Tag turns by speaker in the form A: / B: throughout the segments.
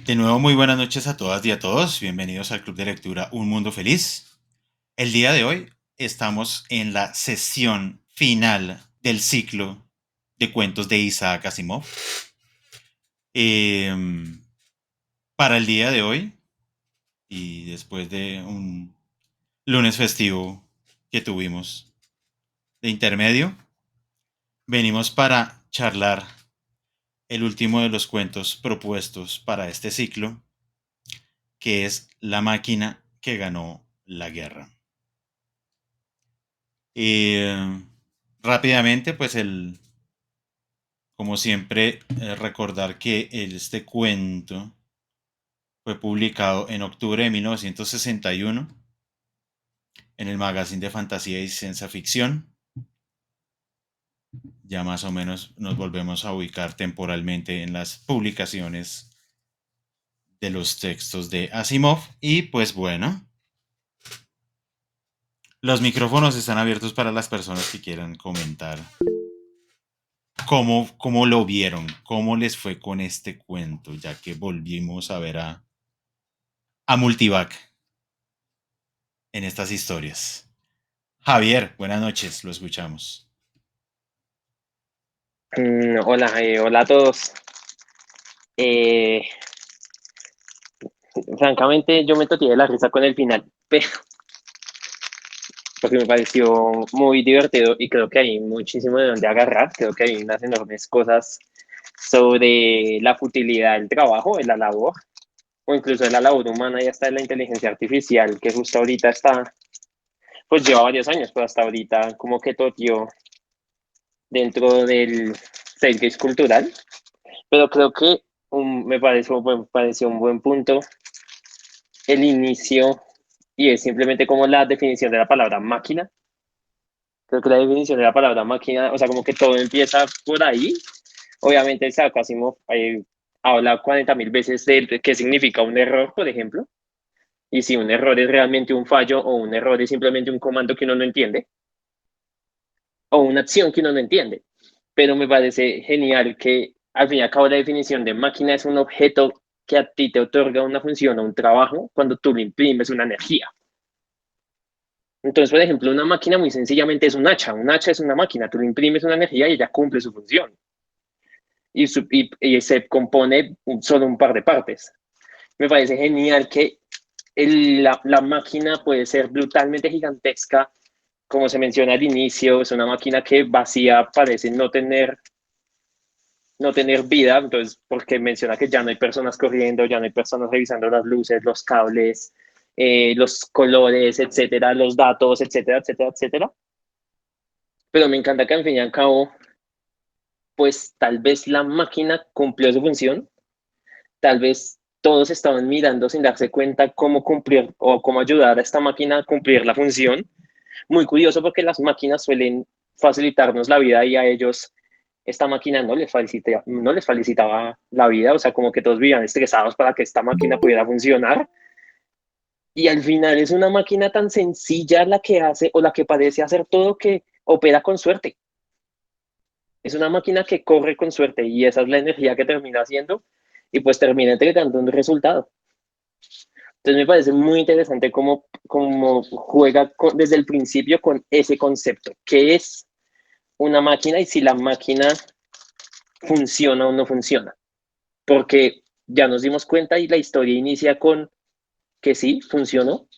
A: De nuevo, muy buenas noches a todas y a todos. Bienvenidos al Club de Lectura Un Mundo Feliz. El día de hoy estamos en la sesión final del ciclo de cuentos de Isaac Asimov. Para el día de hoy, y después de un lunes festivo que tuvimos de intermedio, venimos para charlar el último de los cuentos propuestos para este ciclo, que es La máquina que ganó la guerra. Eh, Rápidamente, como siempre, recordar que este cuento fue publicado en octubre de 1961 en el magazine de fantasía y ciencia ficción. Ya más o menos nos volvemos a ubicar temporalmente en las publicaciones de los textos de Asimov. Y pues bueno, los micrófonos están abiertos para las personas que quieran comentar cómo lo vieron, cómo les fue con este cuento, ya que volvimos a ver a Multivac en estas historias. Javier, buenas noches, lo escuchamos.
B: Hola a todos. Eh, Francamente, yo me toqué de la risa con el final, pero porque me pareció muy divertido y creo que hay muchísimo de donde agarrar. Creo que hay unas enormes cosas sobre la futilidad del trabajo, de la labor, o incluso de la labor humana y hasta de la inteligencia artificial, que justo ahorita está, pues lleva varios años, pero hasta ahorita como que toteó dentro del zeitgeist cultural. Pero creo que me pareció un buen punto el inicio, y es simplemente como la definición de la palabra máquina. Creo que la definición de la palabra máquina, o sea, como que todo empieza por ahí. Obviamente, Isaac Asimov habla 40.000 veces de qué significa un error, por ejemplo, y si un error es realmente un fallo o un error es simplemente un comando que uno no entiende o una acción que uno no entiende. Pero me parece genial que al fin y al cabo la definición de máquina es un objeto que a ti te otorga una función o un trabajo cuando tú le imprimes una energía. Entonces, por ejemplo, una máquina muy sencillamente es un hacha. Un hacha es una máquina. Tú le imprimes una energía y ella cumple su función. Y se compone solo un par de partes. Me parece genial que la máquina puede ser brutalmente gigantesca. Como se menciona al inicio, es una máquina que vacía parece no tener vida. Entonces, porque menciona que ya no hay personas corriendo, ya no hay personas revisando las luces, los cables, los colores, etcétera, los datos, etcétera, etcétera, etcétera. Pero me encanta que al fin y al cabo, pues tal vez la máquina cumplió su función, tal vez todos estaban mirando sin darse cuenta cómo cumplir o cómo ayudar a esta máquina a cumplir la función. Muy curioso porque las máquinas suelen facilitarnos la vida y a ellos esta máquina no les felicitaba la vida, o sea, como que todos vivían estresados para que esta máquina pudiera funcionar. Y al final es una máquina tan sencilla la que hace o la que parece hacer todo que opera con suerte. Es una máquina que corre con suerte y esa es la energía que termina haciendo y pues termina entregando un resultado. Entonces me parece muy interesante cómo juega desde el principio con ese concepto, qué es una máquina y si la máquina funciona o no funciona. Porque ya nos dimos cuenta y la historia inicia con que sí, funcionó.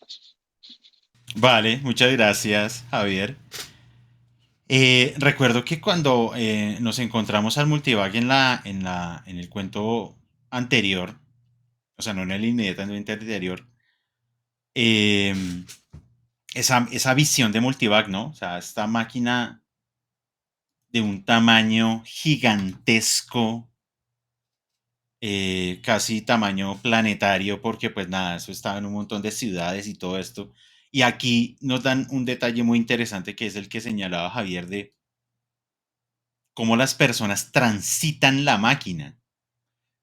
A: Vale, muchas gracias, Javier. Recuerdo que cuando nos encontramos al Multivac en el cuento anterior, o sea, no en el inmediatamente anterior, eh, esa visión de Multivac, ¿no? O sea, esta máquina de un tamaño gigantesco, casi tamaño planetario, porque pues nada, eso estaba en un montón de ciudades y todo esto. Y aquí nos dan un detalle muy interesante que es el que señalaba Javier de cómo las personas transitan la máquina.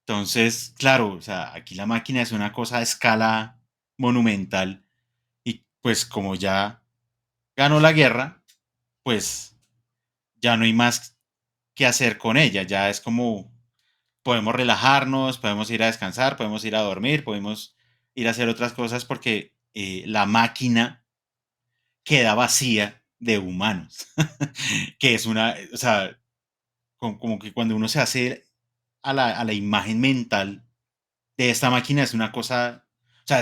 A: Entonces, claro, o sea, aquí la máquina es una cosa a escala monumental y pues como ya ganó la guerra, pues ya no hay más que hacer con ella, ya es como podemos relajarnos, podemos ir a descansar, podemos ir a dormir, podemos ir a hacer otras cosas porque la máquina queda vacía de humanos, que es una, o sea, como que cuando uno se hace a la imagen mental de esta máquina es una cosa, o sea,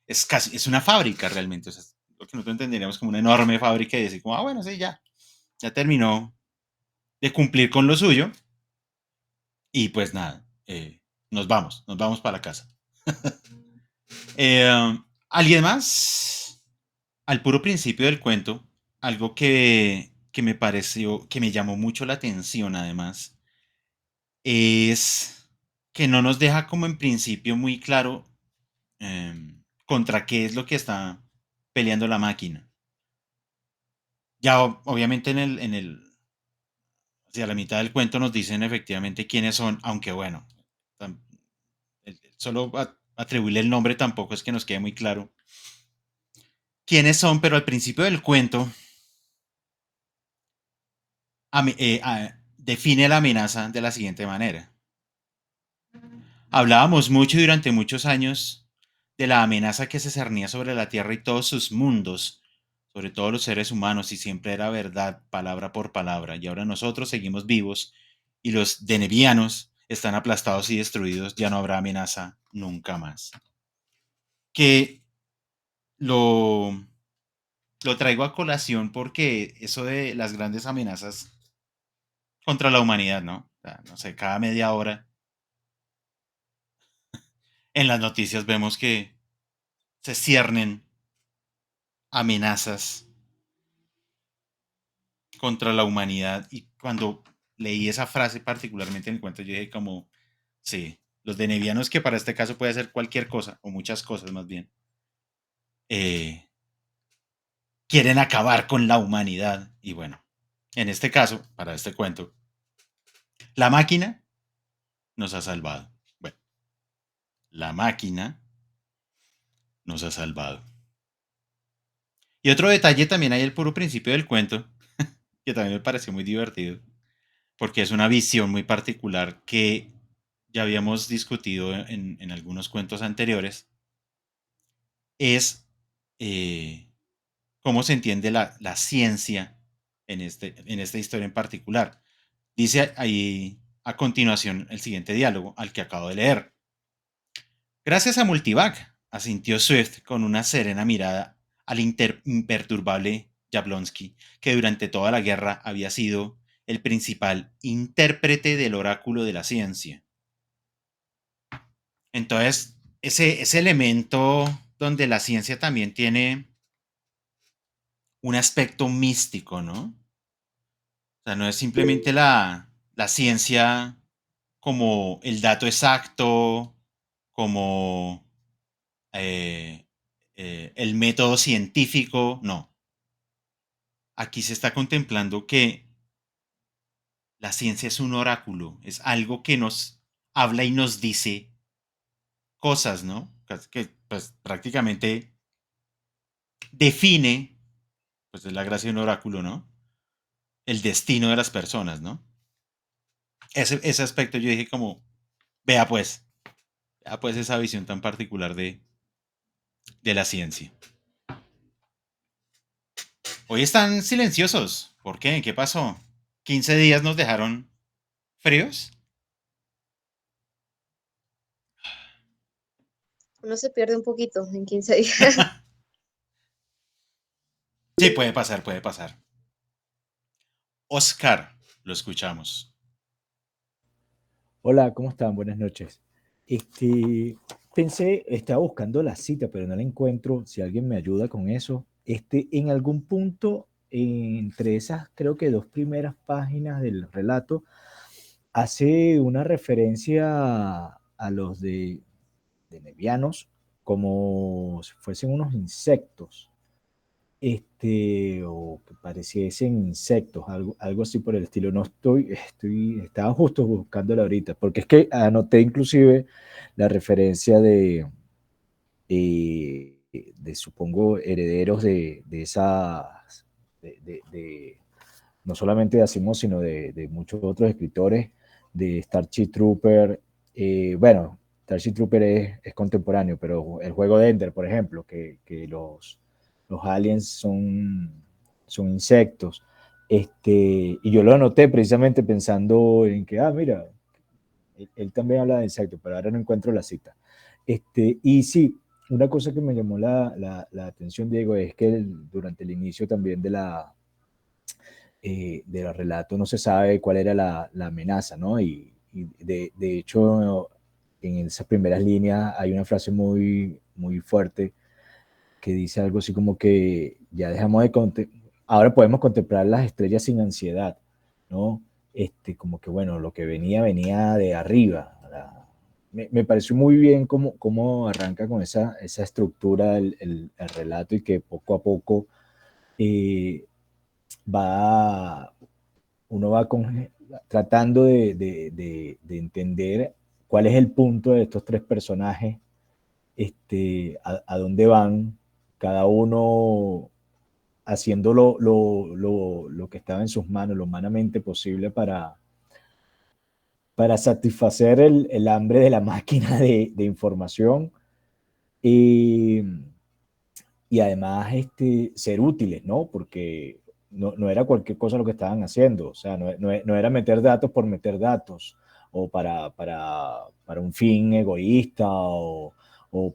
A: es casi, es una fábrica realmente, o sea, es lo que nosotros entenderíamos como una enorme fábrica y decir como, ah, bueno, sí, ya terminó de cumplir con lo suyo y pues nada, nos vamos para la casa. ¿Alguien más? Al puro principio del cuento, algo que me pareció, que me llamó mucho la atención además, es que no nos deja como en principio muy claro contra qué es lo que está peleando la máquina. Ya obviamente hacia la mitad del cuento nos dicen efectivamente quiénes son, aunque bueno, solo atribuirle el nombre tampoco es que nos quede muy claro quiénes son, pero al principio del cuento define la amenaza de la siguiente manera. Hablábamos mucho durante muchos años de la amenaza que se cernía sobre la Tierra y todos sus mundos, sobre todos los seres humanos, y siempre era verdad, palabra por palabra. Y ahora nosotros seguimos vivos y los denevianos están aplastados y destruidos, ya no habrá amenaza nunca más. Que lo, lo traigo a colación porque eso de las grandes amenazas contra la humanidad, ¿no? O sea, no sé, cada media hora en las noticias vemos que se ciernen amenazas contra la humanidad y cuando leí esa frase particularmente en el cuento yo dije como, sí, los denevianos que para este caso puede ser cualquier cosa o muchas cosas más bien, eh, quieren acabar con la humanidad y bueno, en este caso, para este cuento, la máquina nos ha salvado. Bueno, la máquina nos ha salvado. Y otro detalle también hay el puro principio del cuento, que también me pareció muy divertido, porque es una visión muy particular que ya habíamos discutido en algunos cuentos anteriores, es eh, cómo se entiende la ciencia en esta historia en particular. Dice ahí a continuación el siguiente diálogo al que acabo de leer. Gracias a Multivac, asintió Swift con una serena mirada al imperturbable Jablonski, que durante toda la guerra había sido el principal intérprete del oráculo de la ciencia. Entonces, ese elemento donde la ciencia también tiene un aspecto místico, ¿no? O sea, no es simplemente la ciencia como el dato exacto, como el método científico, no. Aquí se está contemplando que la ciencia es un oráculo, es algo que nos habla y nos dice cosas, ¿no? Que pues prácticamente define, pues es la gracia de un oráculo, ¿no? El destino de las personas, ¿no? Ese aspecto yo dije como, vea pues esa visión tan particular de la ciencia. Hoy están silenciosos. ¿Por qué? ¿Qué pasó? ¿15 días nos dejaron fríos?
C: Uno se pierde un poquito en 15 días.
A: Sí, puede pasar, puede pasar. Oscar, lo escuchamos.
D: Hola, ¿cómo están? Buenas noches. Pensé, estaba buscando la cita, pero no la encuentro. Si alguien me ayuda con eso. En algún punto, entre esas, creo que dos primeras páginas del relato, hace una referencia a los de Nevianos como si fuesen unos insectos o que pareciesen insectos, algo así por el estilo. No estaba justo buscándola ahorita, porque es que anoté inclusive la referencia supongo, herederos de esas, no solamente de Asimov, sino de muchos otros escritores de Starship Trooper. Bueno, Starship Trooper es contemporáneo, pero el juego de Ender, por ejemplo, que los aliens son insectos. Y yo lo anoté precisamente pensando en que, mira, él también habla de insectos, pero ahora no encuentro la cita. Y sí, una cosa que me llamó la atención, Diego, es que durante el inicio también del relato no se sabe cuál era la amenaza, ¿no? Y de hecho, en esas primeras líneas hay una frase muy, muy fuerte que dice algo así como que ya dejamos ahora podemos contemplar las estrellas sin ansiedad, ¿no? Como que bueno, lo que venía de arriba. Me pareció muy bien cómo arranca con esa estructura el relato y que poco a poco eh, va, uno va tratando de entender cuál es el punto de estos tres personajes, a dónde van, cada uno haciendo lo que estaba en sus manos, lo humanamente posible para satisfacer el hambre de la máquina de información y, y además ser útiles, ¿no? Porque no era cualquier cosa lo que estaban haciendo, o sea, no era meter datos por meter datos o para un fin egoísta o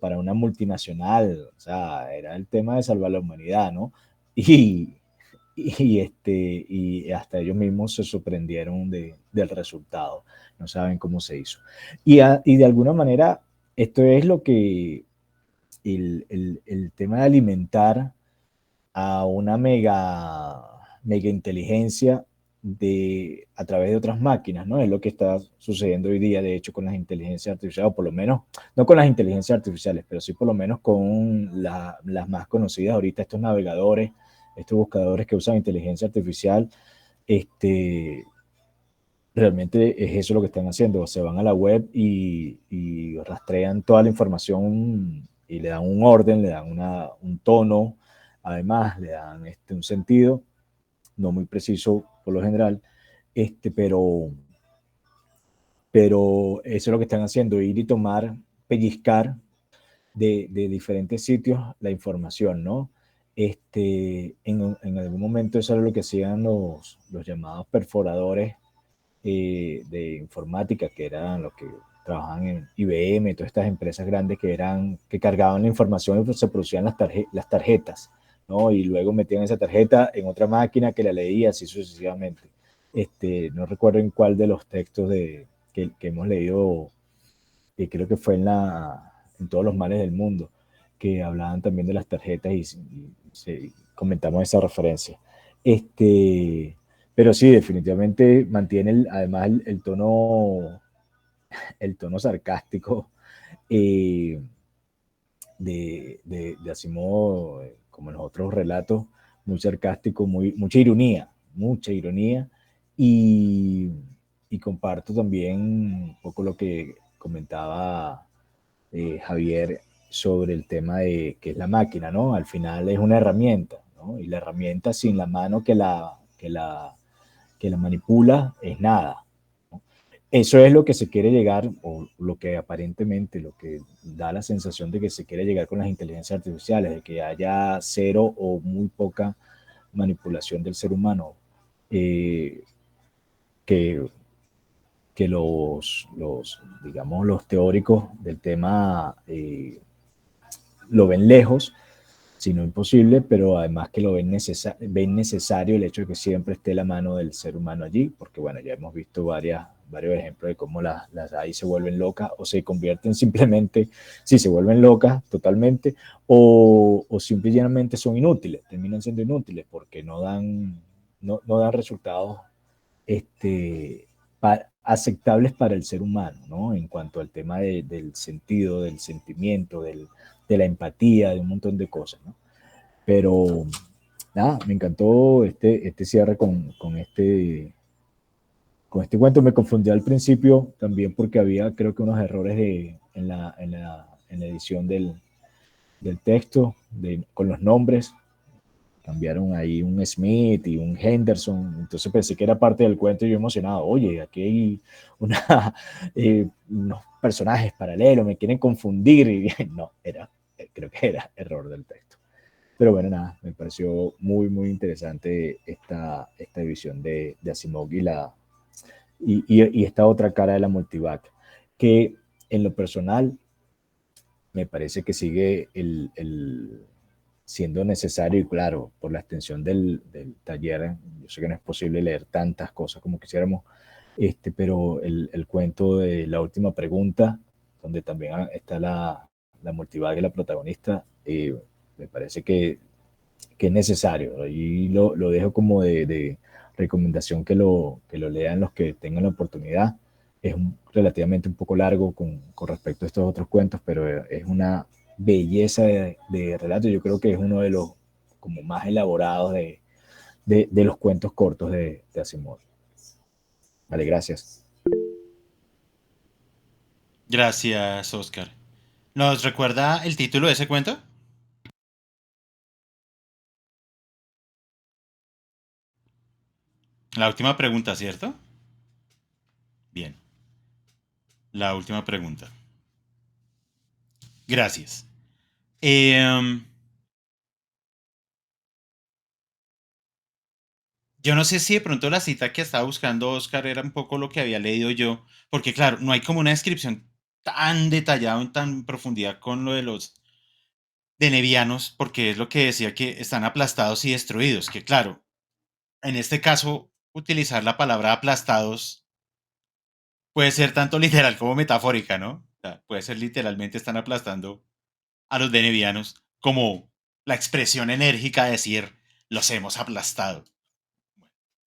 D: para una multinacional, o sea, era el tema de salvar la humanidad, ¿no? Y, y hasta ellos mismos se sorprendieron del resultado, no saben cómo se hizo. Y de alguna manera, esto es lo que el tema de alimentar a una mega inteligencia a través de otras máquinas, ¿no? Es lo que está sucediendo hoy día, de hecho, con las inteligencias artificiales, o por lo menos, no con las inteligencias artificiales, pero sí por lo menos con las más conocidas ahorita, estos navegadores, estos buscadores que usan inteligencia artificial, realmente es eso lo que están haciendo. Se van a la web y rastrean toda la información y le dan un orden, le dan un tono, además le dan un sentido, no muy preciso por lo general, pero, pero eso es lo que están haciendo, ir y tomar, pellizcar de diferentes sitios la información, ¿no? En algún momento eso era lo que hacían los llamados perforadores de informática, que eran los que trabajaban en IBM, todas estas empresas grandes que cargaban la información y se producían las tarjetas, ¿no? Y luego metían esa tarjeta en otra máquina que la leía así sucesivamente. No recuerdo en cuál de los textos que hemos leído, creo que fue en Todos los males del mundo, que hablaban también de las tarjetas y comentamos esa referencia. Pero sí, definitivamente mantiene además el tono sarcástico eh, de Asimov, como en los otros relatos, muy sarcástico, mucha ironía, y, y comparto también un poco lo que comentaba Javier sobre el tema de que es la máquina, ¿no? Al final es una herramienta, ¿no? Y la herramienta sin la mano que la manipula es nada. Eso es lo que se quiere llegar, o lo que aparentemente, lo que da la sensación de que se quiere llegar con las inteligencias artificiales, de que haya cero o muy poca manipulación del ser humano, eh, que, que digamos, los teóricos del tema lo ven lejos, sino imposible, pero además que lo ven necesario el hecho de que siempre esté la mano del ser humano allí, porque bueno, ya hemos visto varios ejemplos de cómo las AI se vuelven locas o se convierten simplemente, sí, se vuelven locas totalmente, o simple y llanamente son inútiles, terminan siendo inútiles porque no dan resultados aceptables para el ser humano, ¿no? En cuanto al tema del sentido, del sentimiento, de la empatía, de un montón de cosas, ¿no? Pero nada, me encantó este cierre con este cuento. Me confundí al principio también porque había, creo que, unos errores en la edición del texto, con los nombres. cambiaron ahí un Smith y un Henderson, entonces pensé que era parte del cuento y yo emocionado, oye, aquí hay una, unos personajes paralelos, me quieren confundir, y no, creo que era error del texto. Pero bueno, nada, me pareció muy, muy interesante esta división de Asimov y esta otra cara de la multivac, que en lo personal me parece que sigue siendo necesario y claro, por la extensión del taller, yo sé que no es posible leer tantas cosas como quisiéramos, pero el cuento de la última pregunta, donde también está la multivac y la protagonista, me parece que es necesario. Y lo dejo como de recomendación que lo lean los que tengan la oportunidad. Es relativamente un poco largo con respecto a estos otros cuentos, pero es una belleza de relato. Yo creo que es uno de los como más elaborados de los cuentos cortos de Asimov. Vale, gracias.
A: Gracias, Oscar. ¿Nos recuerda el título de ese cuento? La última pregunta, ¿cierto? Bien, la última pregunta. Gracias. Yo no sé si de pronto la cita que estaba buscando Oscar era un poco lo que había leído yo, porque claro, no hay como una descripción tan detallada en tan profundidad con lo de los denevianos, porque es lo que decía que están aplastados y destruidos, que claro, en este caso utilizar la palabra aplastados puede ser tanto literal como metafórica, ¿no? O sea, puede ser literalmente están aplastando a los denevianos, como la expresión enérgica de decir los hemos aplastado.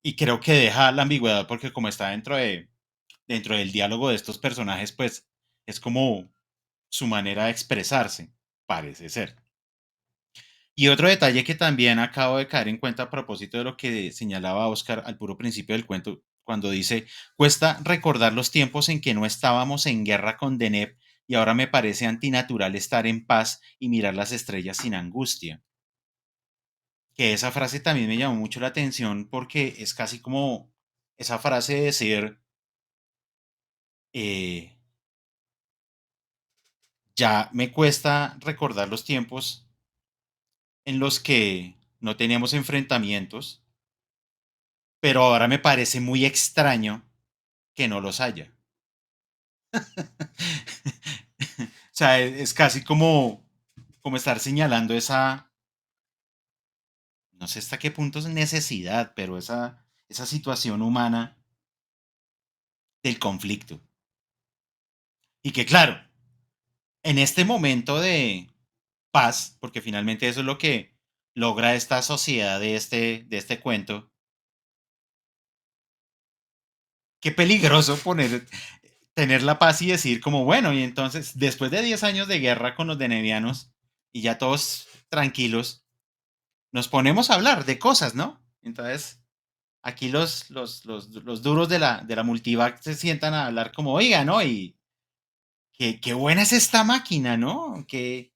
A: Y creo que deja la ambigüedad porque como está dentro del diálogo de estos personajes, pues es como su manera de expresarse, parece ser. Y otro detalle que también acabo de caer en cuenta a propósito de lo que señalaba Oscar al puro principio del cuento, cuando dice, cuesta recordar los tiempos en que no estábamos en guerra con Deneb y ahora me parece antinatural estar en paz y mirar las estrellas sin angustia. Que esa frase también me llamó mucho la atención porque es casi como esa frase de decir, eh, ya me cuesta recordar los tiempos en los que no teníamos enfrentamientos, pero ahora me parece muy extraño que no los haya. O sea, es casi como estar señalando esa, no sé hasta qué punto es necesidad, pero esa situación humana del conflicto. Y que claro, en este momento de paz, porque finalmente eso es lo que logra esta sociedad de este cuento, qué peligroso tener la paz y decir como, bueno, y entonces, después de 10 años de guerra con los denevianos y ya todos tranquilos, nos ponemos a hablar de cosas, ¿no? Entonces, aquí los duros de la multivac se sientan a hablar como, oiga, ¿no? Y qué buena es esta máquina, ¿no? Que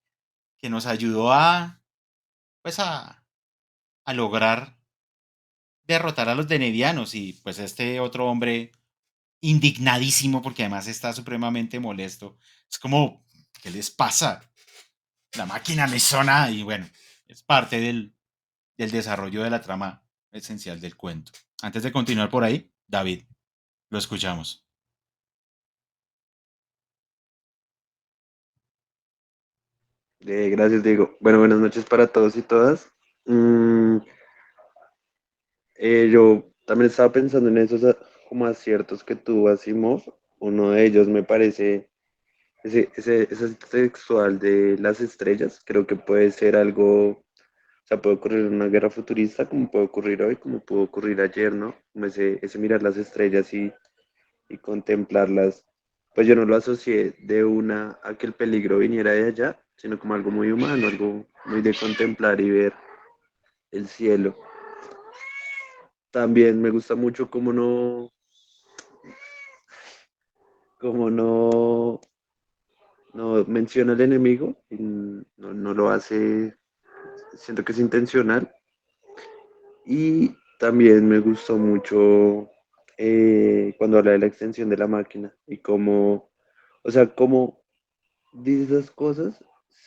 A: nos ayudó pues a lograr derrotar a los denevianos y pues este otro hombre indignadísimo porque además está supremamente molesto. Es como, ¿qué les pasa? La máquina no hizo nada y bueno, es parte del desarrollo de la trama esencial del cuento. Antes de continuar por ahí, David, lo escuchamos.
E: Gracias, Diego. Bueno, buenas noches para todos y todas. Mm, yo también estaba pensando en esos como aciertos que tuvo Asimov. Uno de ellos me parece ese textual de las estrellas. Creo que puede ser algo, o sea, puede ocurrir en una guerra futurista, como puede ocurrir hoy, como pudo ocurrir ayer, ¿no? Como ese mirar las estrellas y contemplarlas. Pues yo no lo asocié de una a que el peligro viniera de allá, sino como algo muy humano, algo muy de contemplar y ver el cielo. También me gusta mucho cómo no menciona al enemigo, y no lo hace, siento que es intencional, Y también me gustó mucho cuando habla de la extensión de la máquina y cómo, o sea, cómo dice esas cosas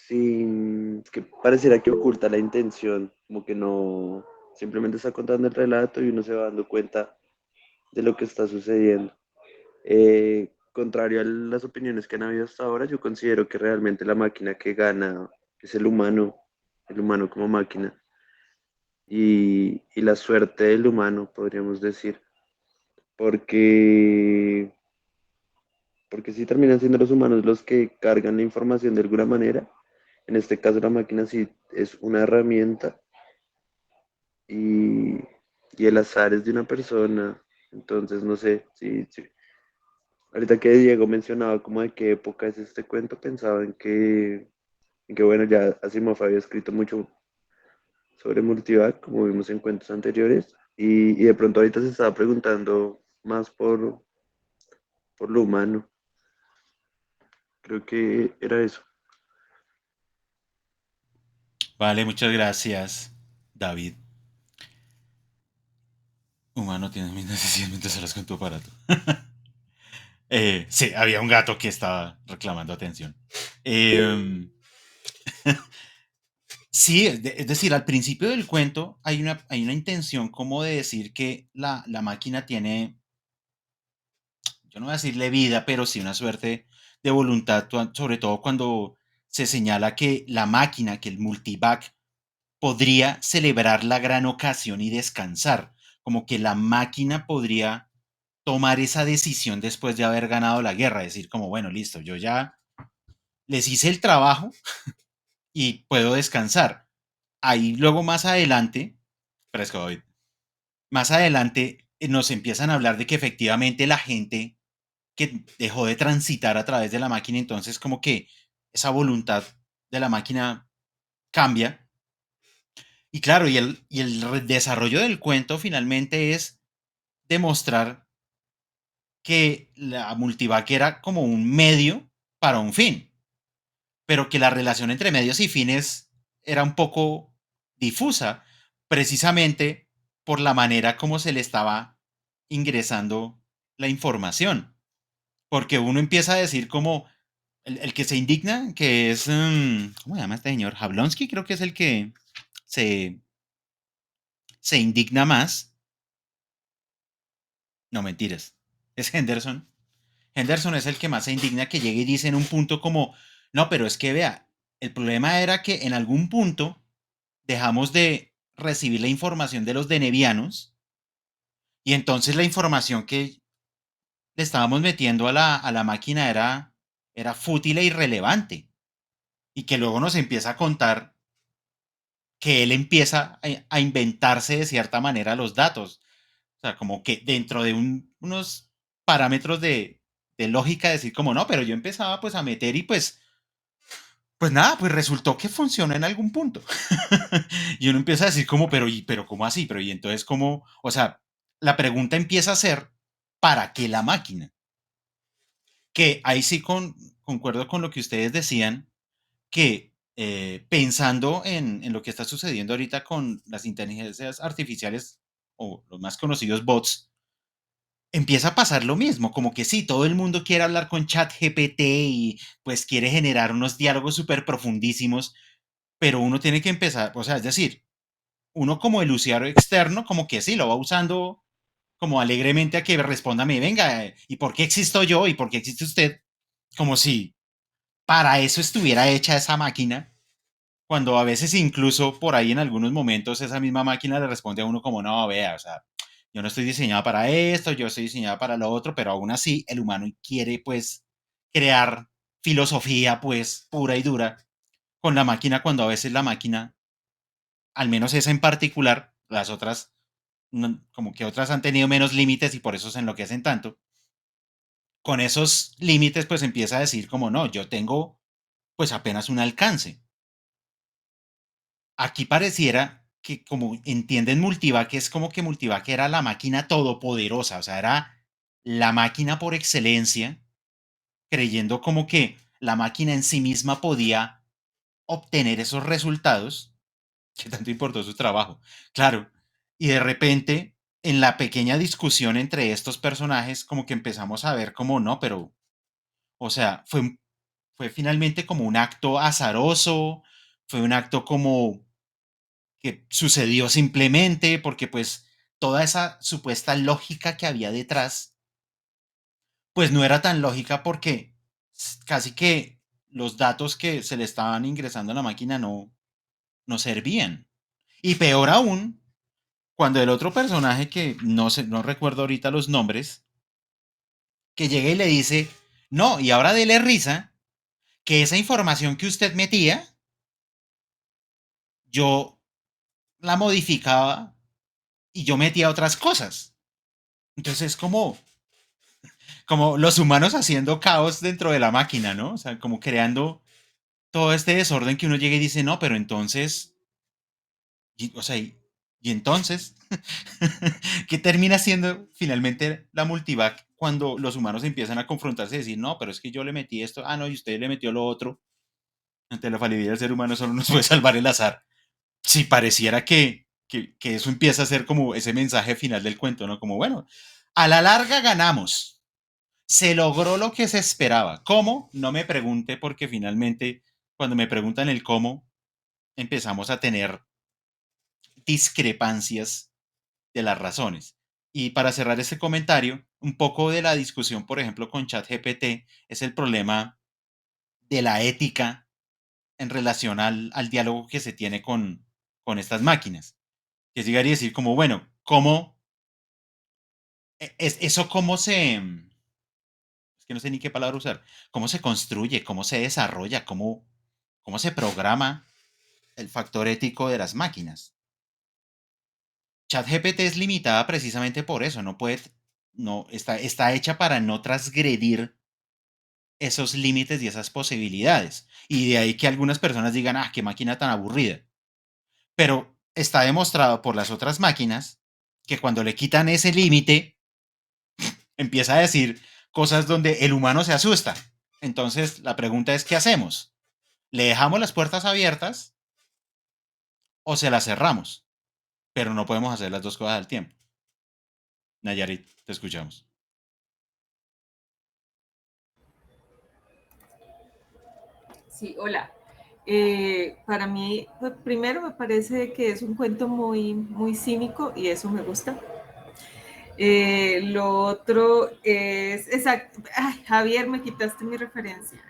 E: sin que pareciera que oculta la intención, como que no, simplemente está contando el relato y uno se va dando cuenta de lo que está sucediendo. Contrario a las opiniones que han habido hasta ahora, yo considero que realmente la máquina que gana es el humano como máquina y la suerte del humano, podríamos decir, porque, porque sí terminan siendo los humanos los que cargan la información de alguna manera. En este caso la máquina sí es una herramienta y, y el azar es de una persona. Entonces, no sé, si ahorita que Diego mencionaba como de qué época es este cuento, pensaba en que bueno, ya Asimov había escrito mucho sobre Multivac, como vimos en cuentos anteriores, y de pronto ahorita se estaba preguntando más por lo humano. Creo que era eso.
A: Vale, muchas gracias, David. Humano tiene mis necesidades mientras hablas con tu aparato. Sí, había un gato que estaba reclamando atención. Eh, sí, es decir, al principio del cuento hay una intención como de decir que la máquina tiene, yo no voy a decirle vida, pero sí una suerte de voluntad, sobre todo cuando se señala que la máquina, que el multivac, podría celebrar la gran ocasión y descansar, como que la máquina podría tomar esa decisión después de haber ganado la guerra, decir como, bueno, listo, yo ya les hice el trabajo y puedo descansar. Ahí luego más adelante, fresco David, más adelante nos empiezan a hablar de que efectivamente la gente que dejó de transitar a través de la máquina, entonces como que esa voluntad de la máquina cambia. Y claro, y el desarrollo del cuento finalmente es demostrar que la multivac era como un medio para un fin, pero que la relación entre medios y fines era un poco difusa, precisamente por la manera como se le estaba ingresando la información. Porque uno empieza a decir como el que se indigna, que es, ¿cómo se llama este señor? Jablonsky, creo que es el que se, se indigna más. No, mentiras. Es Henderson. Henderson es el que más se indigna, que llegue y dice en un punto como, no, pero es que vea, el problema era que en algún punto dejamos de recibir la información de los denevianos y entonces la información que le estábamos metiendo a la máquina era fútil e irrelevante y que luego nos empieza a contar que él empieza a inventarse de cierta manera los datos. O sea, como que dentro de unos parámetros de lógica decir como no, pero yo empezaba pues a meter y pues nada, pues resultó que funciona en algún punto. Y uno empieza a decir como, pero ¿cómo así? Pero y entonces cómo, o sea, la pregunta empieza a ser, ¿para qué la máquina? Que ahí sí concuerdo con lo que ustedes decían, que pensando en lo que está sucediendo ahorita con las inteligencias artificiales o los más conocidos bots, empieza a pasar lo mismo, como que sí, todo el mundo quiere hablar con ChatGPT y pues quiere generar unos diálogos súper profundísimos, pero uno tiene que empezar, o sea, es decir, uno como el usuario externo, como que sí, lo va usando como alegremente a que responda, venga, ¿y por qué existo yo? ¿Y por qué existe usted? Como si para eso estuviera hecha esa máquina, cuando a veces incluso por ahí en algunos momentos esa misma máquina le responde a uno como, no, vea, o sea, yo no estoy diseñado para esto, yo estoy diseñado para lo otro, pero aún así el humano quiere pues crear filosofía pues pura y dura con la máquina cuando a veces la máquina, al menos esa en particular, las otras, como que otras han tenido menos límites y por eso se enloquecen tanto, con esos límites pues empieza a decir como, no, yo tengo pues apenas un alcance. Aquí pareciera que como entienden Multivac, es como que Multivac era la máquina todopoderosa, o sea, era la máquina por excelencia, creyendo como que la máquina en sí misma podía obtener esos resultados, que tanto importó su trabajo. Claro, Y de repente, en la pequeña discusión entre estos personajes, como que empezamos a ver como no, pero, o sea, fue finalmente como un acto azaroso, fue un acto como que sucedió simplemente porque pues toda esa supuesta lógica que había detrás, pues no era tan lógica porque casi que los datos que se le estaban ingresando a la máquina no servían. Y peor aún, cuando el otro personaje que no sé, no recuerdo ahorita los nombres, que llega y le dice, no, y ahora dele risa, que esa información que usted metía, yo la modificaba y yo metía otras cosas. Entonces es como los humanos haciendo caos dentro de la máquina, ¿no? O sea, como creando todo este desorden que uno llega y dice, no, pero entonces, o sea, y entonces, ¿qué termina siendo finalmente la multivac cuando los humanos empiezan a confrontarse y decir, no, pero es que yo le metí esto, ah, no, y usted le metió lo otro? Ante la falibilidad del ser humano solo nos puede salvar el azar. Si pareciera que eso empieza a ser como ese mensaje final del cuento, ¿no? Como, bueno, a la larga ganamos. Se logró lo que se esperaba. ¿Cómo? No me pregunte porque finalmente cuando me preguntan el cómo, empezamos a tener discrepancias de las razones. Y para cerrar este comentario, un poco de la discusión, por ejemplo, con ChatGPT es el problema de la ética en relación al diálogo que se tiene con estas máquinas. Que es llegar y decir como, bueno, ¿cómo? Eso cómo se... Es que no sé ni qué palabra usar. ¿Cómo se construye? ¿Cómo se desarrolla? ¿Cómo se programa el factor ético de las máquinas? ChatGPT es limitada precisamente por eso. No puede... No, está hecha para no transgredir esos límites y esas posibilidades. Y de ahí que algunas personas digan, ah, qué máquina tan aburrida. Pero está demostrado por las otras máquinas que cuando le quitan ese límite, empieza a decir cosas donde el humano se asusta. Entonces, la pregunta es, ¿qué hacemos? ¿Le dejamos las puertas abiertas o se las cerramos? Pero no podemos hacer las dos cosas al tiempo. Nayarit, te escuchamos.
F: Sí, hola. Para mí, pues, primero me parece que es un cuento muy, muy cínico y eso me gusta. Lo otro es, exacto, ay, Javier, me quitaste mi referencia.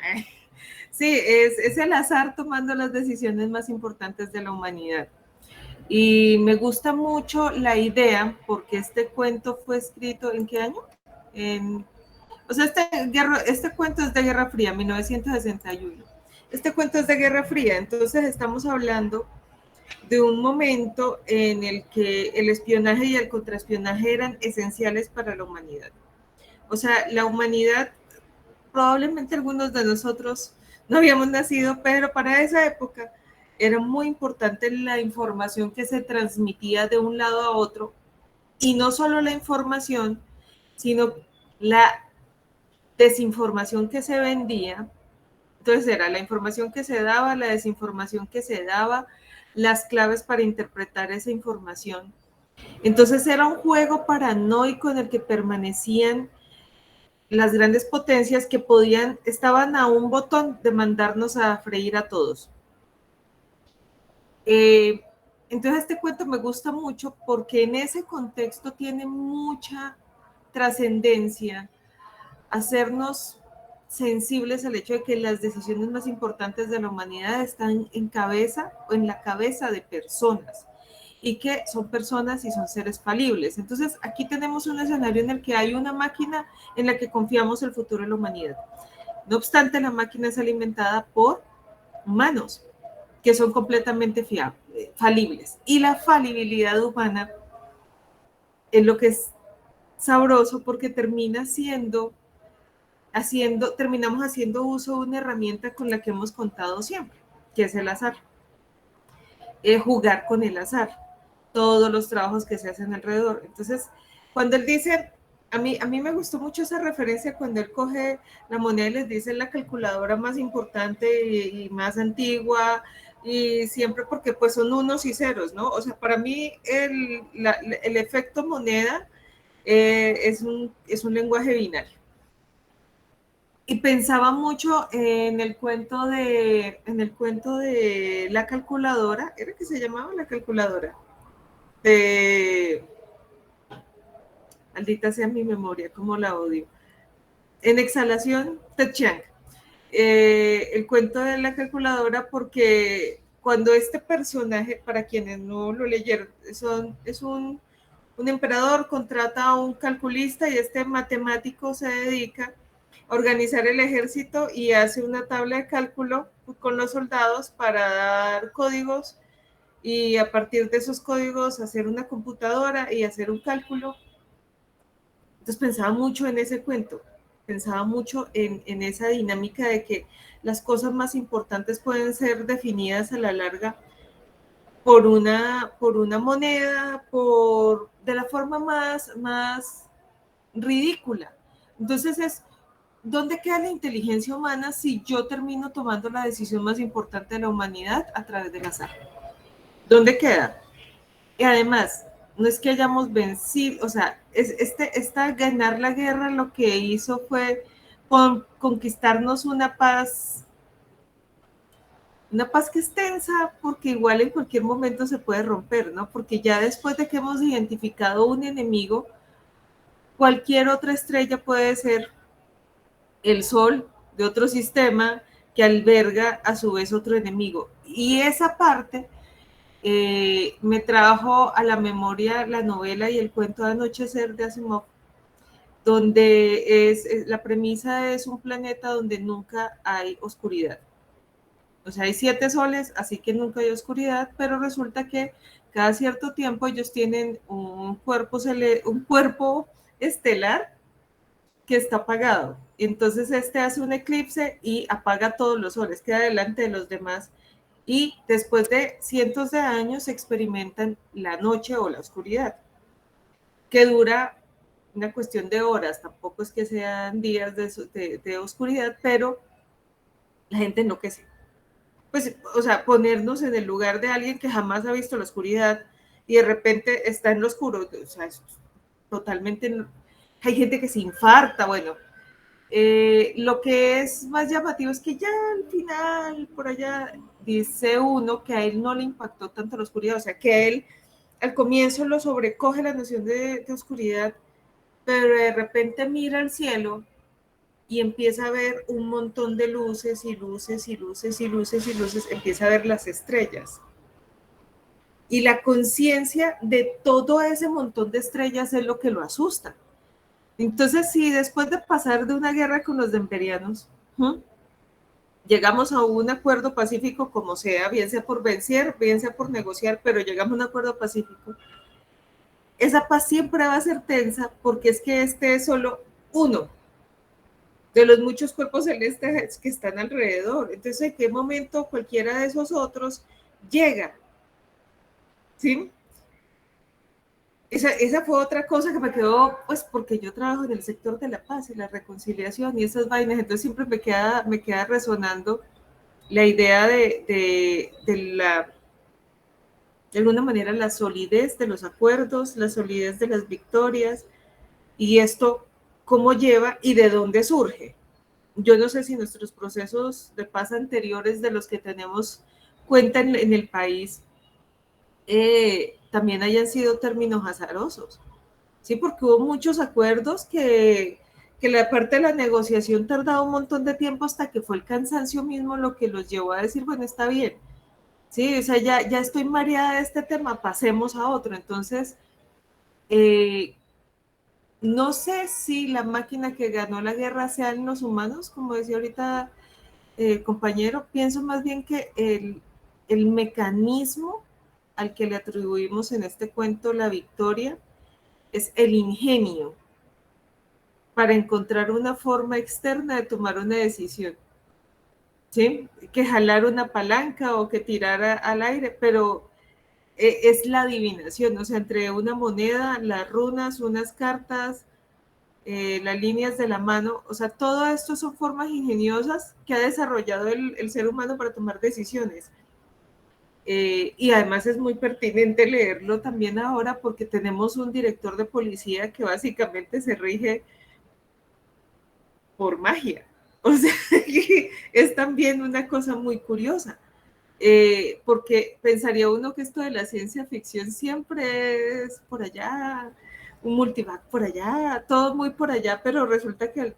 F: Sí, es el azar tomando las decisiones más importantes de la humanidad. Y me gusta mucho la idea, porque este cuento fue escrito ¿en qué año? O sea, este cuento es de Guerra Fría, 1961. Este cuento es de Guerra Fría, entonces estamos hablando de un momento en el que el espionaje y el contraespionaje eran esenciales para la humanidad. O sea, la humanidad, probablemente algunos de nosotros no habíamos nacido, pero para esa época era muy importante la información que se transmitía de un lado a otro, y no solo la información, sino la desinformación que se vendía. Entonces era la información que se daba, la desinformación que se daba, las claves para interpretar esa información. Entonces era un juego paranoico en el que permanecían las grandes potencias que estaban a un botón de mandarnos a freír a todos. Entonces este cuento me gusta mucho porque en ese contexto tiene mucha trascendencia hacernos sensibles al hecho de que las decisiones más importantes de la humanidad están en la cabeza de personas, y que son personas y son seres falibles. Entonces aquí tenemos un escenario en el que hay una máquina en la que confiamos el futuro de la humanidad. No obstante, la máquina es alimentada por humanos que son completamente falibles, y la falibilidad humana es lo que es sabroso porque terminamos haciendo uso de una herramienta con la que hemos contado siempre, que es el azar. Jugar con el azar, todos los trabajos que se hacen alrededor. Entonces, cuando él dice, a mí me gustó mucho esa referencia cuando él coge la moneda y les dice la calculadora más importante y más antigua, y siempre porque pues son unos y ceros, ¿no? O sea, para mí el efecto moneda es un lenguaje binario. Y pensaba mucho en el cuento de la calculadora, ¿era que se llamaba la calculadora? De, maldita sea mi memoria, cómo la odio. En Exhalación, Ted Chiang. El cuento de la calculadora, porque cuando este personaje, para quienes no lo leyeron, es un emperador, contrata a un calculista y este matemático se dedica a organizar el ejército y hace una tabla de cálculo con los soldados para dar códigos y a partir de esos códigos hacer una computadora y hacer un cálculo. Entonces pensaba mucho en ese cuento, pensaba mucho en esa dinámica de que las cosas más importantes pueden ser definidas a la larga por una moneda, de la forma más ridícula. Entonces ¿dónde queda la inteligencia humana si yo termino tomando la decisión más importante de la humanidad a través del azar? ¿Dónde queda? Y además, no es que hayamos vencido, o sea, esta ganar la guerra lo que hizo fue conquistarnos una paz que es tensa, porque igual en cualquier momento se puede romper, ¿no? Porque ya después de que hemos identificado un enemigo, cualquier otra estrella puede ser el Sol de otro sistema que alberga a su vez otro enemigo. Y esa parte me trajo a la memoria la novela y el cuento de Anochecer de Asimov, donde la premisa es un planeta donde nunca hay oscuridad. O sea, hay 7 soles, así que nunca hay oscuridad, pero resulta que cada cierto tiempo ellos tienen un cuerpo estelar que está apagado. Entonces hace un eclipse y apaga todos los soles, queda delante de los demás. Y después de cientos de años experimentan la noche o la oscuridad, que dura una cuestión de horas, tampoco es que sean días de oscuridad, pero la gente enloquece. Pues, o sea, ponernos en el lugar de alguien que jamás ha visto la oscuridad y de repente está en lo oscuro, o sea, es totalmente... Hay gente que se infarta, bueno. Lo que es más llamativo es que ya al final, por allá, dice uno que a él no le impactó tanto la oscuridad, o sea, que a él al comienzo lo sobrecoge la noción de oscuridad, pero de repente mira al cielo y empieza a ver un montón de luces y luces y luces y luces y luces, empieza a ver las estrellas. Y la conciencia de todo ese montón de estrellas es lo que lo asusta. Entonces, si después de pasar de una guerra con los demperianos, llegamos a un acuerdo pacífico como sea, bien sea por vencer, bien sea por negociar, pero llegamos a un acuerdo pacífico, esa paz siempre va a ser tensa porque es que este es solo uno de los muchos cuerpos celestes que están alrededor. Entonces, ¿en qué momento cualquiera de esos otros llega? ¿Sí? Esa fue otra cosa que me quedó, pues porque yo trabajo en el sector de la paz y la reconciliación y esas vainas, entonces siempre me queda resonando la idea de alguna manera, la solidez de los acuerdos, la solidez de las victorias, y esto cómo lleva y de dónde surge. Yo no sé si nuestros procesos de paz anteriores de los que tenemos cuenta en el país también hayan sido términos azarosos, ¿sí? Porque hubo muchos acuerdos que la parte de la negociación tardaba un montón de tiempo hasta que fue el cansancio mismo lo que los llevó a decir, bueno, está bien, ¿sí? O sea, ya estoy mareada de este tema, pasemos a otro. Entonces, no sé si la máquina que ganó la guerra sean los humanos, como decía ahorita compañero, pienso más bien que el mecanismo al que le atribuimos en este cuento la victoria es el ingenio para encontrar una forma externa de tomar una decisión, ¿sí? Que jalar una palanca o que tirar al aire, pero es la adivinación, o sea, entre una moneda, las runas, unas cartas, las líneas de la mano, o sea, todo esto son formas ingeniosas que ha desarrollado el ser humano para tomar decisiones. Y además es muy pertinente leerlo también ahora porque tenemos un director de policía que básicamente se rige por magia. O sea, es también una cosa muy curiosa. Porque pensaría uno que esto de la ciencia ficción siempre es por allá, un multivac por allá, todo muy por allá, pero resulta que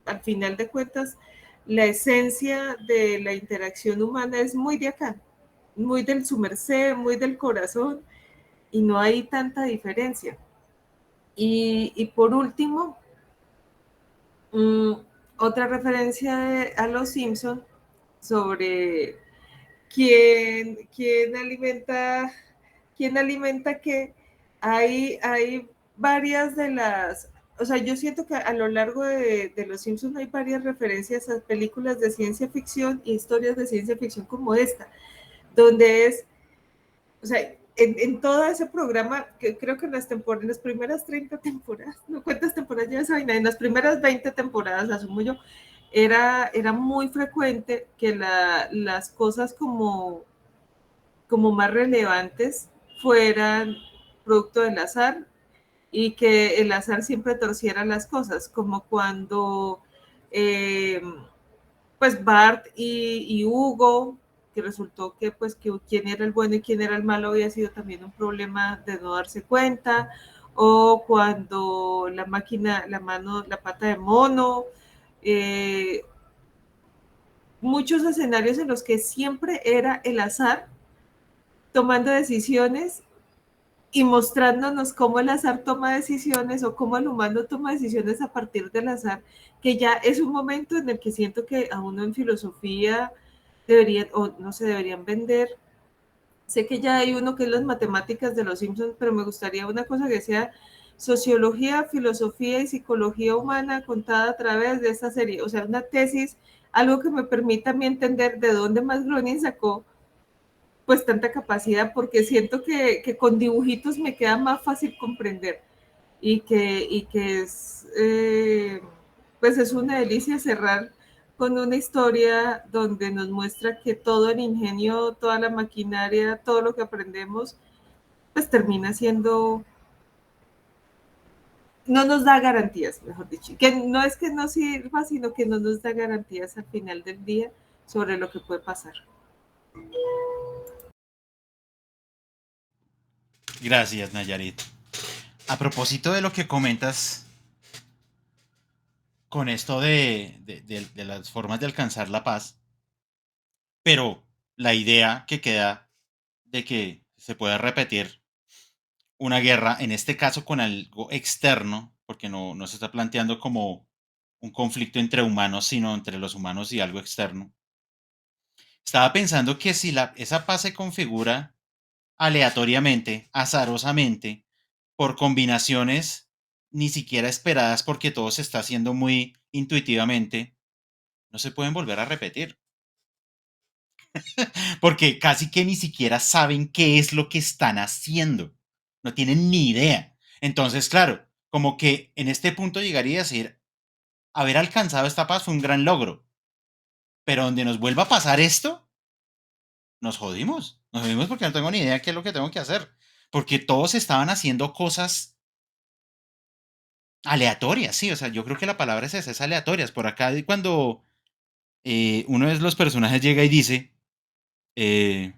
F: al final de cuentas la esencia de la interacción humana es muy de acá, muy del su merced, muy del corazón, y no hay tanta diferencia. Y por último, otra referencia a los Simpson sobre quién alimenta que hay varias de las, o sea, yo siento que a lo largo de Los Simpsons hay varias referencias a películas de ciencia ficción y historias de ciencia ficción como esta, donde es, o sea, en todo ese programa, que creo que en las primeras 30 temporadas, no cuántas temporadas ya esa vaina, en las primeras 20 temporadas, asumo yo, era muy frecuente que las cosas como más relevantes fueran producto del azar y que el azar siempre torciera las cosas, como cuando eh, pues Bart y Hugo, que resultó que pues que quién era el bueno y quién era el malo había sido también un problema de no darse cuenta, o cuando la máquina, la pata de mono, eh, muchos escenarios en los que siempre era el azar tomando decisiones y mostrándonos cómo el azar toma decisiones o cómo el humano toma decisiones a partir del azar, que ya es un momento en el que siento que a uno en filosofía deberían, o no se deberían vender. Sé que ya hay uno que es las matemáticas de los Simpsons, pero me gustaría una cosa que sea sociología, filosofía y psicología humana contada a través de esta serie, o sea, una tesis, algo que me permita a mí entender de dónde más Groening sacó pues tanta capacidad, porque siento que con dibujitos me queda más fácil comprender y que es, pues es una delicia cerrar con una historia donde nos muestra que todo el ingenio, toda la maquinaria, todo lo que aprendemos, pues termina siendo, no nos da garantías, mejor dicho, que no es que no sirva, sino que no nos da garantías al final del día sobre lo que puede pasar.
A: Gracias, Nayarit. A propósito de lo que comentas con esto de las formas de alcanzar la paz, pero la idea que queda de que se pueda repetir una guerra, en este caso con algo externo, porque no se está planteando como un conflicto entre humanos, sino entre los humanos y algo externo. Estaba pensando que si esa paz se configura aleatoriamente, azarosamente, por combinaciones ni siquiera esperadas porque todo se está haciendo muy intuitivamente, no se pueden volver a repetir. Porque casi que ni siquiera saben qué es lo que están haciendo. No tienen ni idea. Entonces, claro, como que en este punto llegaría a decir, haber alcanzado esta paz fue un gran logro. Pero donde nos vuelva a pasar esto, nos jodimos. Nos jodimos porque no tengo ni idea qué es lo que tengo que hacer. Porque todos estaban haciendo cosas aleatorias, sí. O sea, yo creo que la palabra es esa, es aleatorias. Por acá, cuando uno de los personajes llega y dice, eh,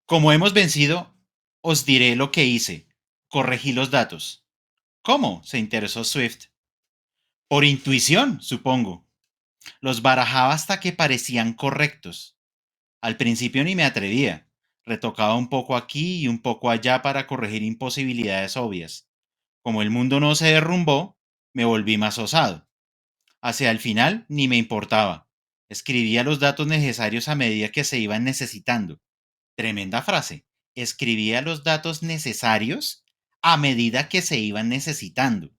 A: como hemos vencido, os diré lo que hice. Corregí los datos. ¿Cómo? Se interesó Swift. Por intuición, supongo. Los barajaba hasta que parecían correctos. Al principio ni me atrevía. Retocaba un poco aquí y un poco allá para corregir imposibilidades obvias. Como el mundo no se derrumbó, me volví más osado. Hacia el final ni me importaba. Escribía los datos necesarios a medida que se iban necesitando. Tremenda frase. Escribía los datos necesarios a medida que se iban necesitando.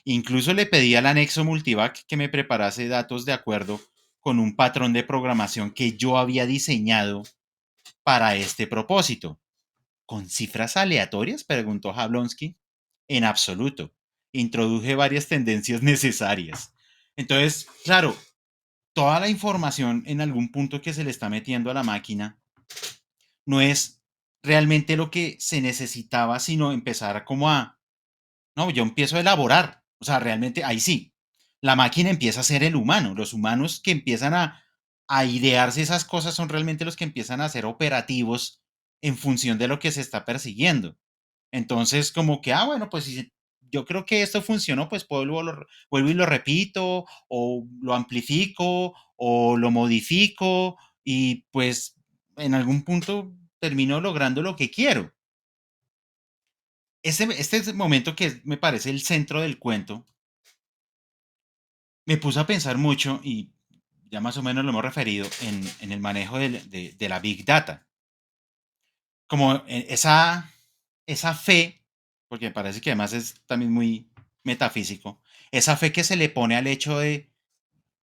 A: Incluso le pedí al anexo Multivac que me preparase datos de acuerdo con un patrón de programación que yo había diseñado para este propósito. ¿Con cifras aleatorias?, preguntó Jablonski. En absoluto. Introduje varias tendencias necesarias. Entonces, claro, toda la información en algún punto que se le está metiendo a la máquina no es realmente lo que se necesitaba, sino empezar como no, yo empiezo a elaborar. O sea, realmente ahí sí, la máquina empieza a ser el humano. Los humanos que empiezan a idearse esas cosas son realmente los que empiezan a ser operativos en función de lo que se está persiguiendo. Entonces, como que, bueno, pues si yo creo que esto funcionó, pues vuelvo y lo repito, o lo amplifico, o lo modifico, y pues en algún punto termino logrando lo que quiero. Este es el momento que me parece el centro del cuento. Me puse a pensar mucho y ya más o menos lo hemos referido en el manejo de la Big Data. Como esa fe, porque me parece que además es también muy metafísico, esa fe que se le pone al hecho de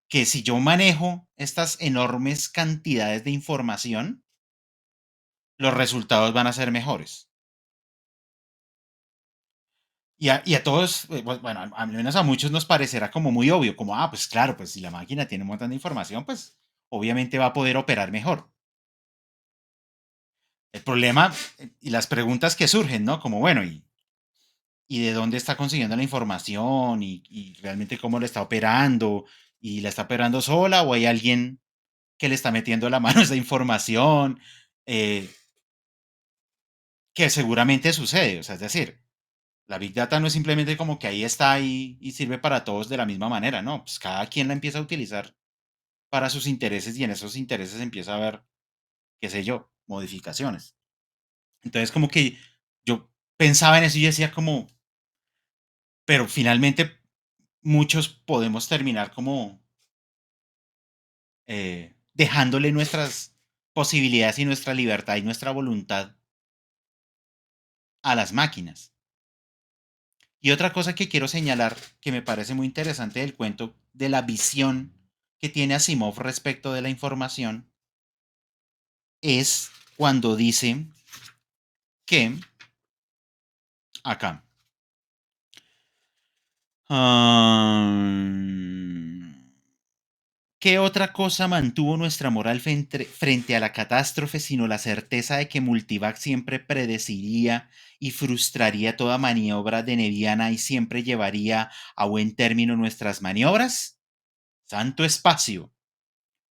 A: que si yo manejo estas enormes cantidades de información, los resultados van a ser mejores. Y a todos, bueno, al menos a muchos nos parecerá como muy obvio, como, pues claro, pues si la máquina tiene un montón de información, pues obviamente va a poder operar mejor. El problema y las preguntas que surgen, ¿no? Como, bueno, ¿y de dónde está consiguiendo la información? ¿Y realmente cómo la está operando? ¿Y la está operando sola o hay alguien que le está metiendo la mano a esa información? Eh, que seguramente sucede, o sea, es decir, la Big Data no es simplemente como que ahí está y sirve para todos de la misma manera, no, pues cada quien la empieza a utilizar para sus intereses y en esos intereses empieza a haber, qué sé yo, modificaciones. Entonces como que yo pensaba en eso y yo decía como, pero finalmente muchos podemos terminar como dejándole nuestras posibilidades y nuestra libertad y nuestra voluntad a las máquinas. Y otra cosa que quiero señalar que me parece muy interesante del cuento, de la visión que tiene Asimov respecto de la información, es cuando dice que acá. ¿Qué otra cosa mantuvo nuestra moral frente a la catástrofe sino la certeza de que Multivac siempre predeciría y frustraría toda maniobra de Neviana y siempre llevaría a buen término nuestras maniobras? Santo espacio.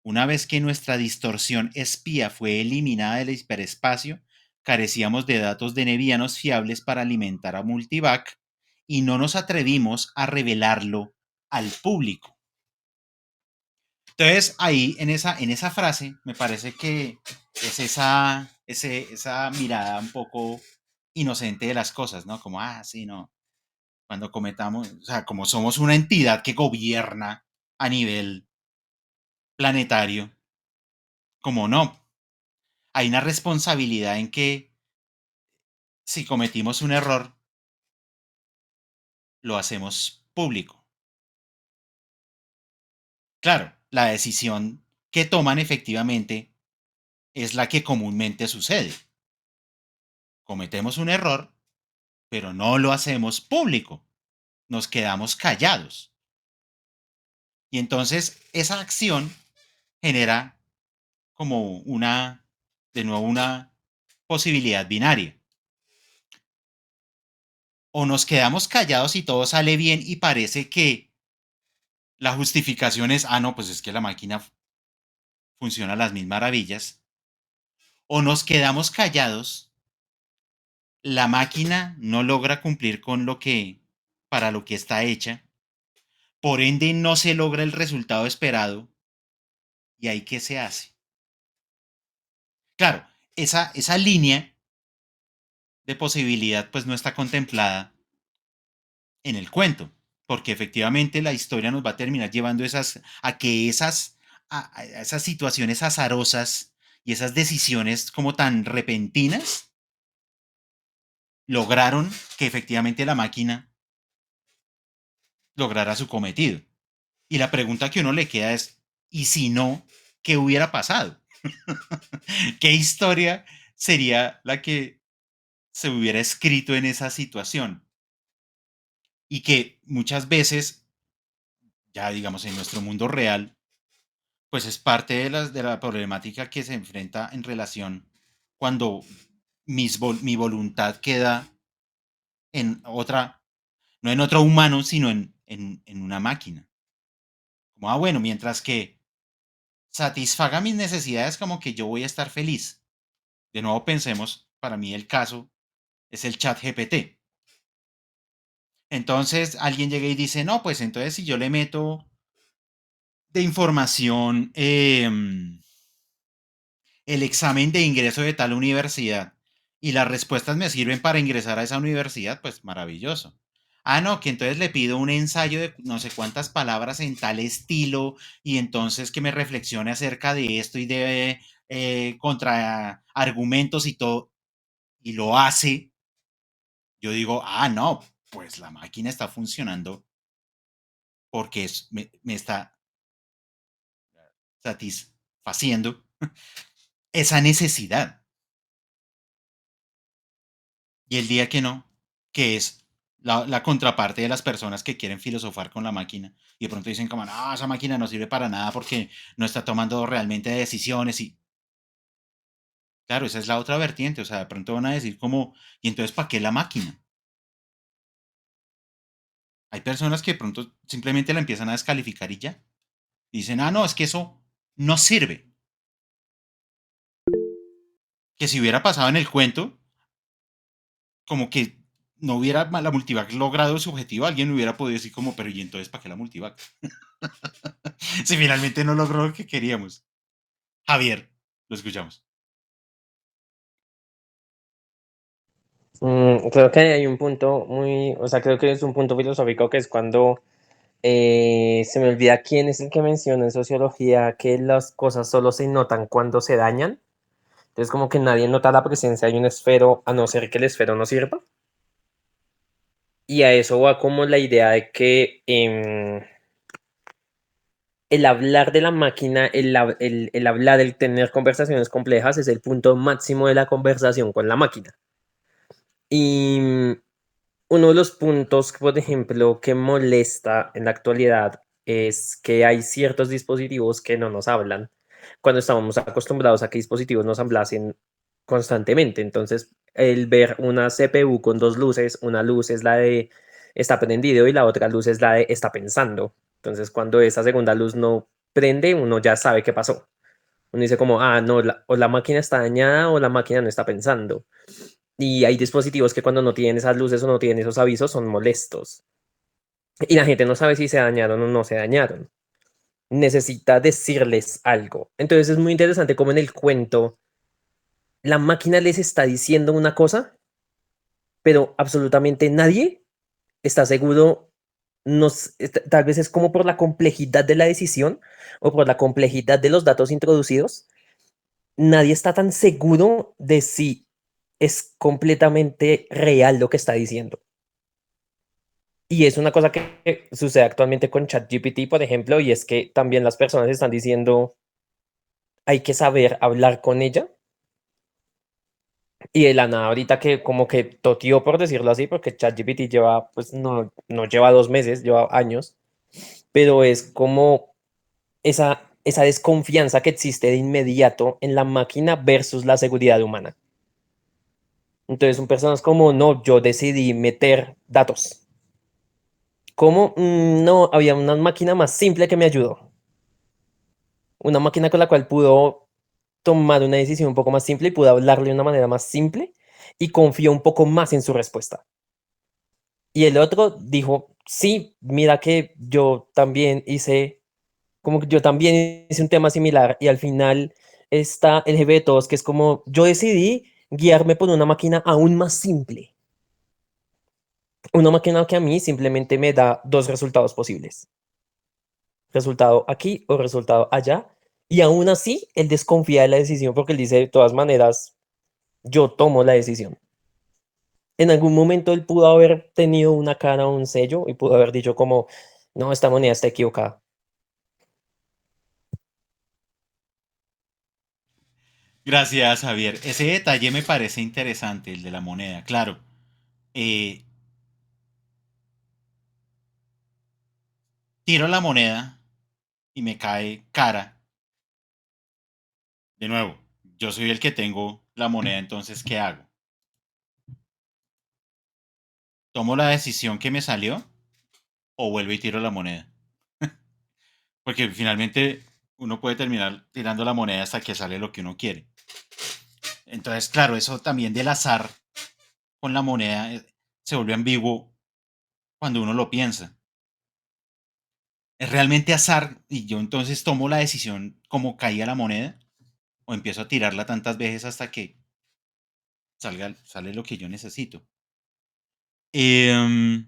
A: Una vez que nuestra distorsión espía fue eliminada del hiperespacio, carecíamos de datos de nevianos fiables para alimentar a Multivac y no nos atrevimos a revelarlo al público. Entonces, ahí en esa frase, me parece que es esa mirada un poco inocente de las cosas, ¿no? Como, sí, no. Cuando cometamos, o sea, como somos una entidad que gobierna a nivel planetario, como no. Hay una responsabilidad en que si cometimos un error, lo hacemos público. Claro, la decisión que toman efectivamente es la que comúnmente sucede. Cometemos un error, pero no lo hacemos público. Nos quedamos callados. Y entonces esa acción genera como de nuevo, una posibilidad binaria. O nos quedamos callados y todo sale bien y parece que la justificación es, no, pues es que la máquina funciona a las mil maravillas. O nos quedamos callados, la máquina no logra cumplir con para lo que está hecha, por ende no se logra el resultado esperado, y ahí qué se hace. Claro, esa línea de posibilidad pues no está contemplada en el cuento, porque efectivamente la historia nos va a terminar llevando a que a esas situaciones azarosas y esas decisiones como tan repentinas lograron que efectivamente la máquina lograra su cometido. Y la pregunta que uno le queda es, ¿y si no, qué hubiera pasado? ¿Qué historia sería la que se hubiera escrito en esa situación? Y que muchas veces, ya digamos en nuestro mundo real, pues es parte de la problemática que se enfrenta en relación cuando mi voluntad queda en otra, no en otro humano, sino en una máquina. Como, bueno, mientras que satisfaga mis necesidades, como que yo voy a estar feliz. De nuevo pensemos, para mí el caso es el chat GPT. Entonces alguien llega y dice, no, pues entonces si yo le meto de información el examen de ingreso de tal universidad y las respuestas me sirven para ingresar a esa universidad, pues maravilloso. Ah, no, que entonces le pido un ensayo de no sé cuántas palabras en tal estilo y entonces que me reflexione acerca de esto y de contra argumentos y todo, y lo hace. Yo digo, ah, no, pues la máquina está funcionando porque me está satisfaciendo esa necesidad. Y el día que no, que es la contraparte de las personas que quieren filosofar con la máquina y de pronto dicen como, no, esa máquina no sirve para nada porque no está tomando realmente decisiones y claro, esa es la otra vertiente, o sea, de pronto van a decir como, ¿y entonces para qué la máquina? Hay personas que de pronto simplemente la empiezan a descalificar y ya. Dicen, ah, no, es que eso no sirve. Que si hubiera pasado en el cuento, como que no hubiera la multivac logrado su objetivo, alguien hubiera podido decir como, pero ¿y entonces para qué la multivac? Si finalmente no logró lo que queríamos. Javier, lo escuchamos.
B: Creo que hay un punto muy, o sea, creo que es un punto filosófico que es cuando se me olvida quién es el que menciona en sociología que las cosas solo se notan cuando se dañan. Entonces, como que nadie nota la presencia de un esfero a no ser que el esfero no sirva. Y a eso va como la idea de que el hablar de la máquina, el hablar, el tener conversaciones complejas es el punto máximo de la conversación con la máquina. Y uno de los puntos, por ejemplo, que molesta en la actualidad es que hay ciertos dispositivos que no nos hablan cuando estábamos acostumbrados a que dispositivos nos hablasen constantemente. Entonces, el ver una CPU con dos luces, una luz es la de está prendido y la otra luz es la de está pensando. Entonces, cuando esa segunda luz no prende, uno ya sabe qué pasó. Uno dice como, ah, no, o la máquina está dañada o la máquina no está pensando. Y hay dispositivos que cuando no tienen esas luces o no tienen esos avisos son molestos. Y la gente no sabe si se dañaron o no se dañaron. Necesita decirles algo. Entonces es muy interesante cómo en el cuento la máquina les está diciendo una cosa, pero absolutamente nadie está seguro. Tal vez es como por la complejidad de la decisión o por la complejidad de los datos introducidos. Nadie está tan seguro de si es completamente real lo que está diciendo. Y es una cosa que sucede actualmente con ChatGPT, por ejemplo, y es que también las personas están diciendo, hay que saber hablar con ella. Y de la nada ahorita que como que toteó, por decirlo así, porque ChatGPT lleva, pues no lleva 2 meses, lleva años, pero es como esa desconfianza que existe de inmediato en la máquina versus la seguridad humana. Entonces son personas como, no, yo decidí meter datos. ¿Cómo? No, había una máquina más simple que me ayudó. Una máquina con la cual pudo tomar una decisión un poco más simple y pudo hablarle de una manera más simple y confió un poco más en su respuesta. Y el otro dijo, sí, mira que yo también hice, como que yo también hice un tema similar y al final está el jefe de todos, que es como yo decidí guiarme por una máquina aún más simple. Una máquina que a mí simplemente me da dos resultados posibles. Resultado aquí o resultado allá. Y aún así, él desconfía de la decisión porque él dice, de todas maneras, yo tomo la decisión. En algún momento él pudo haber tenido una cara o un sello y pudo haber dicho como, no, esta moneda está equivocada.
A: Gracias, Javier. Ese detalle me parece interesante, el de la moneda. Claro, eh, tiro la moneda y me cae cara. de nuevo, yo soy el que tengo la moneda, entonces, ¿qué hago? ¿Tomo la decisión que me salió o vuelvo y tiro la moneda? Porque finalmente uno puede terminar tirando la moneda hasta que sale lo que uno quiere. Entonces, claro, eso también del azar con la moneda se vuelve ambiguo cuando uno lo piensa. ¿Es realmente azar y yo entonces tomo la decisión como caiga la moneda? ¿O empiezo a tirarla tantas veces hasta que sale lo que yo necesito? El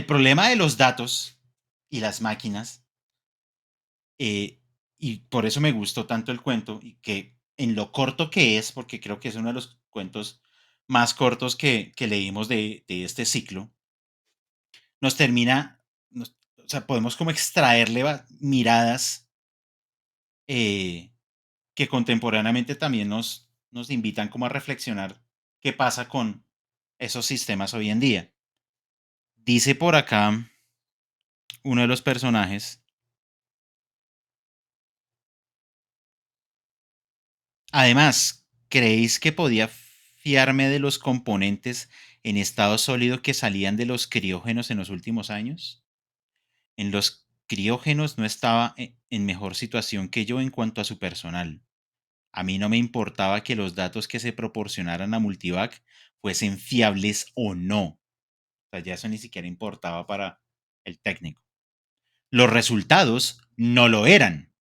A: problema de los datos y las máquinas, y por eso me gustó tanto el cuento, y que en lo corto que es, porque creo que es uno de los cuentos más cortos que leímos de este ciclo, nos termina, o sea, podemos como extraerle miradas eh, que contemporáneamente también nos invitan como a reflexionar qué pasa con esos sistemas hoy en día. Dice por acá uno de los personajes, además, ¿creéis que podía fiarme de los componentes en estado sólido que salían de los criógenos en los últimos años? En los criógenos no estaba en mejor situación que yo en cuanto a su personal. A mí no me importaba que los datos que se proporcionaran a Multivac fuesen fiables o no. O sea, ya eso ni siquiera importaba para el técnico. Los resultados no lo eran.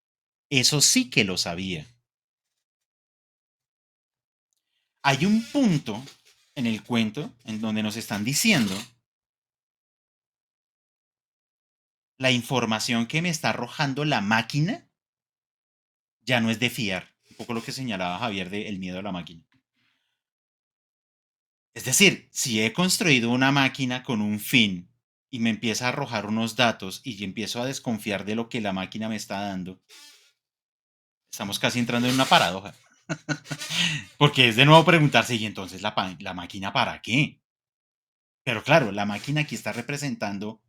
A: Eso sí que lo sabía. Hay un punto en el cuento en donde nos están diciendo la información que me está arrojando la máquina ya no es de fiar. Un poco lo que señalaba Javier de el miedo a la máquina. Es decir, si he construido una máquina con un fin y me empieza a arrojar unos datos y yo empiezo a desconfiar de lo que la máquina me está dando, estamos casi entrando en una paradoja. Porque es de nuevo preguntarse, ¿y entonces la máquina para qué? Pero claro, la máquina aquí está representando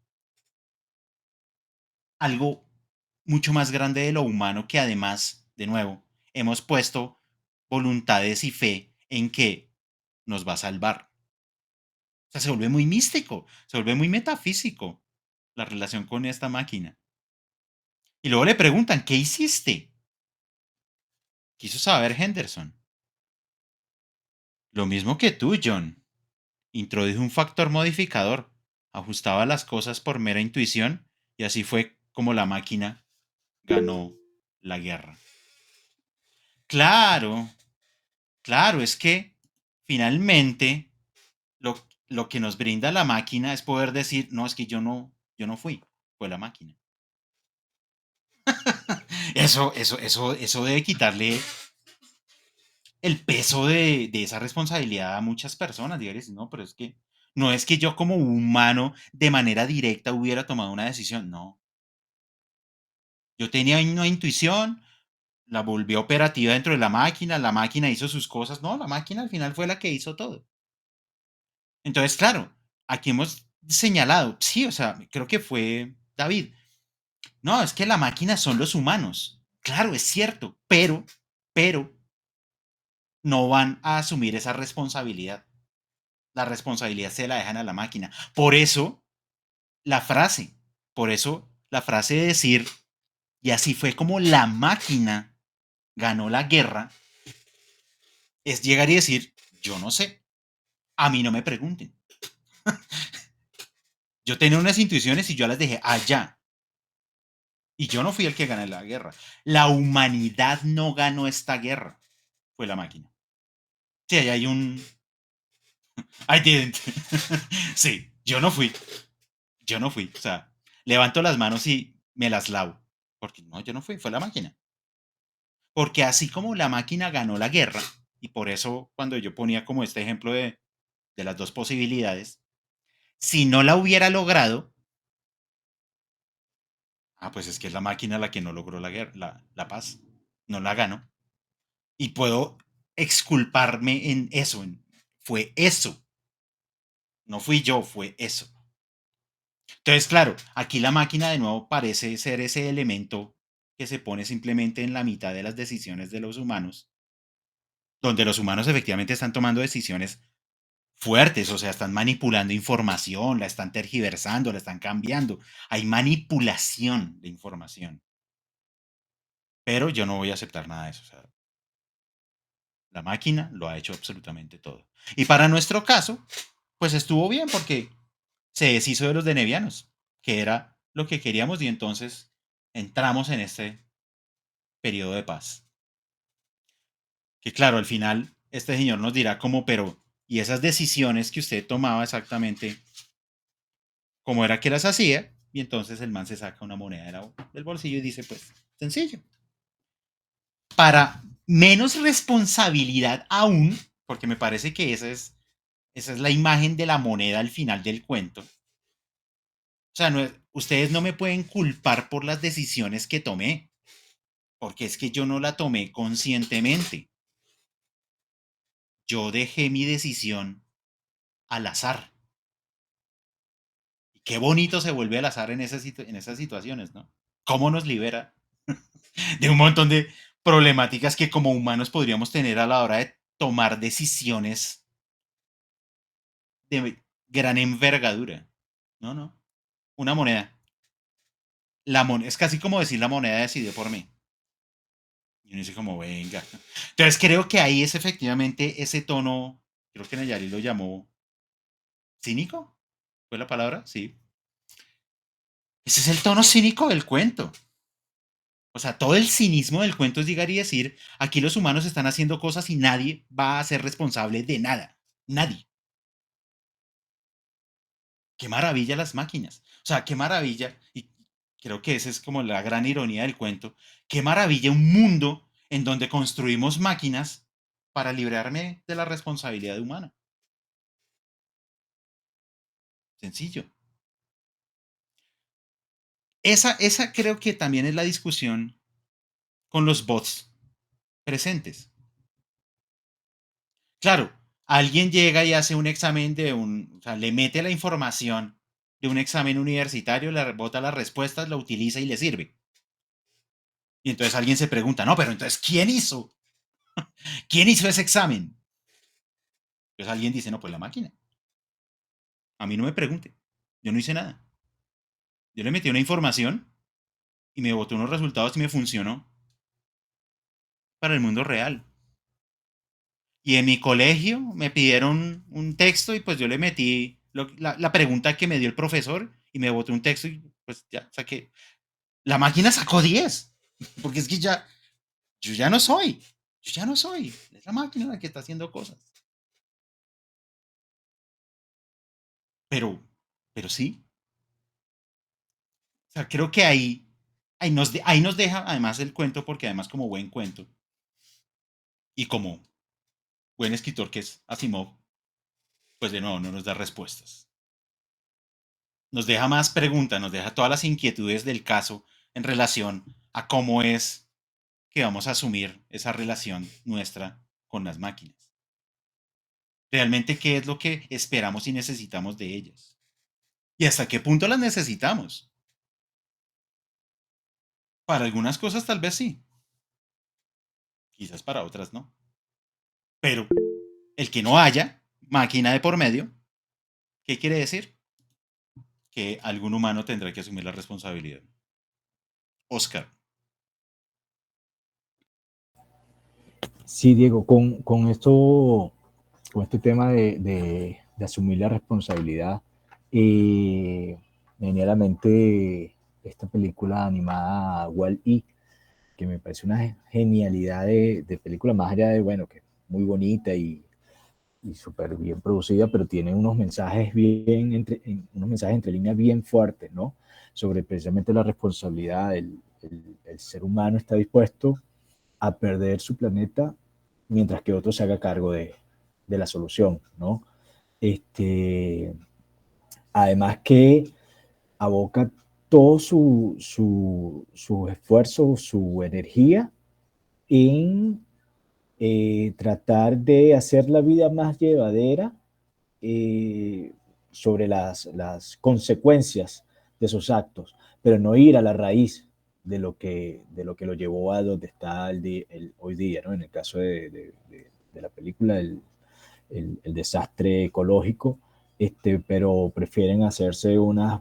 A: algo mucho más grande de lo humano que además, de nuevo, hemos puesto voluntades y fe en que nos va a salvar. O sea, se vuelve muy místico, se vuelve muy metafísico la relación con esta máquina. Y luego le preguntan, ¿qué hiciste? Quiso saber Henderson. Lo mismo que tú, John. Introdujo un factor modificador, ajustaba las cosas por mera intuición y así fue como la máquina ganó la guerra. Claro, claro, es que finalmente lo que nos brinda la máquina es poder decir, no, es que yo no fui, fue la máquina. Eso debe quitarle el peso de esa responsabilidad a muchas personas. Digares, no, pero es que no es que yo como humano de manera directa hubiera tomado una decisión, no. Yo tenía una intuición, la volvió operativa dentro de la máquina hizo sus cosas, no, la máquina al final fue la que hizo todo. Entonces, claro, aquí hemos señalado, sí, o sea, creo que fue David. No, es que la máquina son los humanos. Claro, es cierto, pero no van a asumir esa responsabilidad. La responsabilidad se la dejan a la máquina. La frase, por eso la frase de decir, y así fue como la máquina ganó la guerra, es llegar y decir, yo no sé, a mí no me pregunten. Yo tenía unas intuiciones y yo las dejé allá. Y yo no fui el que gané la guerra. La humanidad no ganó esta guerra. Fue la máquina. Sí, ahí hay un... I didn't. Sí, yo no fui. Yo no fui. O sea, levanto las manos y me las lavo. Porque no, yo no fui. Fue la máquina. Porque así como la máquina ganó la guerra, y por eso cuando yo ponía como este ejemplo de las dos posibilidades, si no la hubiera logrado, pues es que es la máquina la que no logró la guerra, la paz. No la ganó. Y puedo exculparme en eso. Fue eso. No fui yo, fue eso. Entonces, claro, aquí la máquina de nuevo parece ser ese elemento que se pone simplemente en la mitad de las decisiones de los humanos, donde los humanos efectivamente están tomando decisiones fuertes, o sea, están manipulando información, la están tergiversando, la están cambiando. Hay manipulación de información. Pero yo no voy a aceptar nada de eso. O sea, la máquina lo ha hecho absolutamente todo. Y para nuestro caso, pues estuvo bien porque se deshizo de los denevianos, que era lo que queríamos, y entonces entramos en este periodo de paz. Que claro, al final este señor nos dirá como, pero, ¿y esas decisiones que usted tomaba exactamente, cómo era que las hacía? Y entonces el man se saca una moneda del bolsillo y dice, pues, sencillo. Para menos responsabilidad aún, porque me parece que esa es la imagen de la moneda al final del cuento. O sea, ustedes no me pueden culpar por las decisiones que tomé, porque es que yo no la tomé conscientemente. Yo dejé mi decisión al azar. Y qué bonito se vuelve al azar en esas situaciones, ¿no? ¿Cómo nos libera de un montón de problemáticas que como humanos podríamos tener a la hora de tomar decisiones de gran envergadura? No, no. Una moneda. Es casi como decir la moneda decidió por mí. Y uno dice como, venga. Entonces creo que ahí es efectivamente ese tono, creo que Nayari lo llamó cínico. ¿Fue la palabra? Sí. Ese es el tono cínico del cuento. O sea, todo el cinismo del cuento es llegar y decir, aquí los humanos están haciendo cosas y nadie va a ser responsable de nada. Nadie. Qué maravilla las máquinas. O sea, qué maravilla, y creo que esa es como la gran ironía del cuento, qué maravilla un mundo en donde construimos máquinas para librarme de la responsabilidad humana. Sencillo. Esa creo que también es la discusión con los bots presentes. Claro, alguien llega y hace un examen o sea, le mete la información de un examen universitario, le bota las respuestas, la utiliza y le sirve. Y entonces alguien se pregunta, no, pero entonces, ¿quién hizo? ¿Quién hizo ese examen? Entonces alguien dice, no, pues la máquina. A mí no me pregunte. Yo no hice nada. Yo le metí una información y me botó unos resultados y me funcionó para el mundo real. Y en mi colegio me pidieron un texto y pues yo le metí la pregunta que me dio el profesor y me botó un texto y pues ya saqué. La máquina sacó 10. Porque es que yo ya no soy. Yo ya no soy. Es la máquina la que está haciendo cosas. Pero sí. O sea, creo que ahí nos deja además el cuento, porque además como buen cuento y como buen escritor que es Asimov, pues de nuevo no nos da respuestas. Nos deja más preguntas, nos deja todas las inquietudes del caso en relación a cómo es que vamos a asumir esa relación nuestra con las máquinas. Realmente, ¿qué es lo que esperamos y necesitamos de ellas? ¿Y hasta qué punto las necesitamos? Para algunas cosas tal vez sí, quizás para otras no. Pero el que no haya máquina de por medio, ¿qué quiere decir? Que algún humano tendrá que asumir la responsabilidad. Oscar.
D: Sí, Diego, con este tema de asumir la responsabilidad, me venía a la mente esta película animada Wall-E, que me parece una genialidad de película, más allá de, bueno, que es muy bonita y súper bien producida, pero tiene unos mensajes unos mensajes entre líneas bien fuertes, ¿no? Sobre precisamente la responsabilidad. El ser humano está dispuesto a perder su planeta mientras que otro se haga cargo de la solución, ¿no? Además que aboca todo su esfuerzo, su energía en tratar de hacer la vida más llevadera eh, sobre las consecuencias de sus actos, pero no ir a la raíz de lo que lo llevó a donde está hoy día, ¿no? En el caso de la película, el desastre ecológico, pero prefieren hacerse unas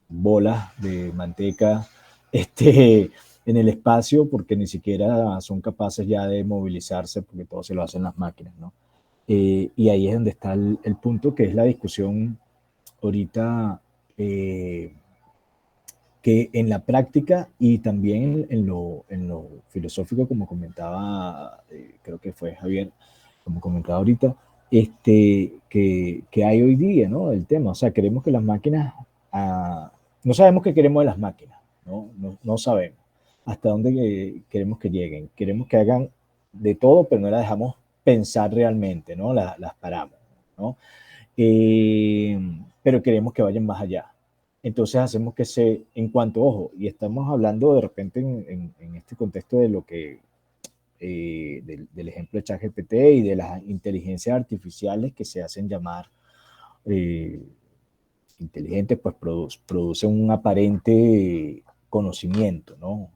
D: bolas de manteca en el espacio porque ni siquiera son capaces ya de movilizarse porque todo se lo hacen las máquinas, ¿no? Y ahí es donde está el punto, que es la discusión ahorita, que en la práctica y también en lo filosófico, como comentaba, creo que fue Javier, como comentaba ahorita, que hay hoy día, ¿no? El tema, o sea, queremos que las máquinas, no sabemos qué queremos de las máquinas, ¿no? No sabemos hasta dónde queremos que lleguen. Queremos que hagan de todo, pero no las dejamos pensar realmente, ¿no? Las paramos, ¿no? Pero queremos que vayan más allá. Entonces hacemos que en cuanto, ojo, y estamos hablando de repente en este contexto de lo que, del ejemplo de ChatGPT y de las inteligencias artificiales que se hacen llamar eh, inteligentes, pues producen un aparente conocimiento, ¿no?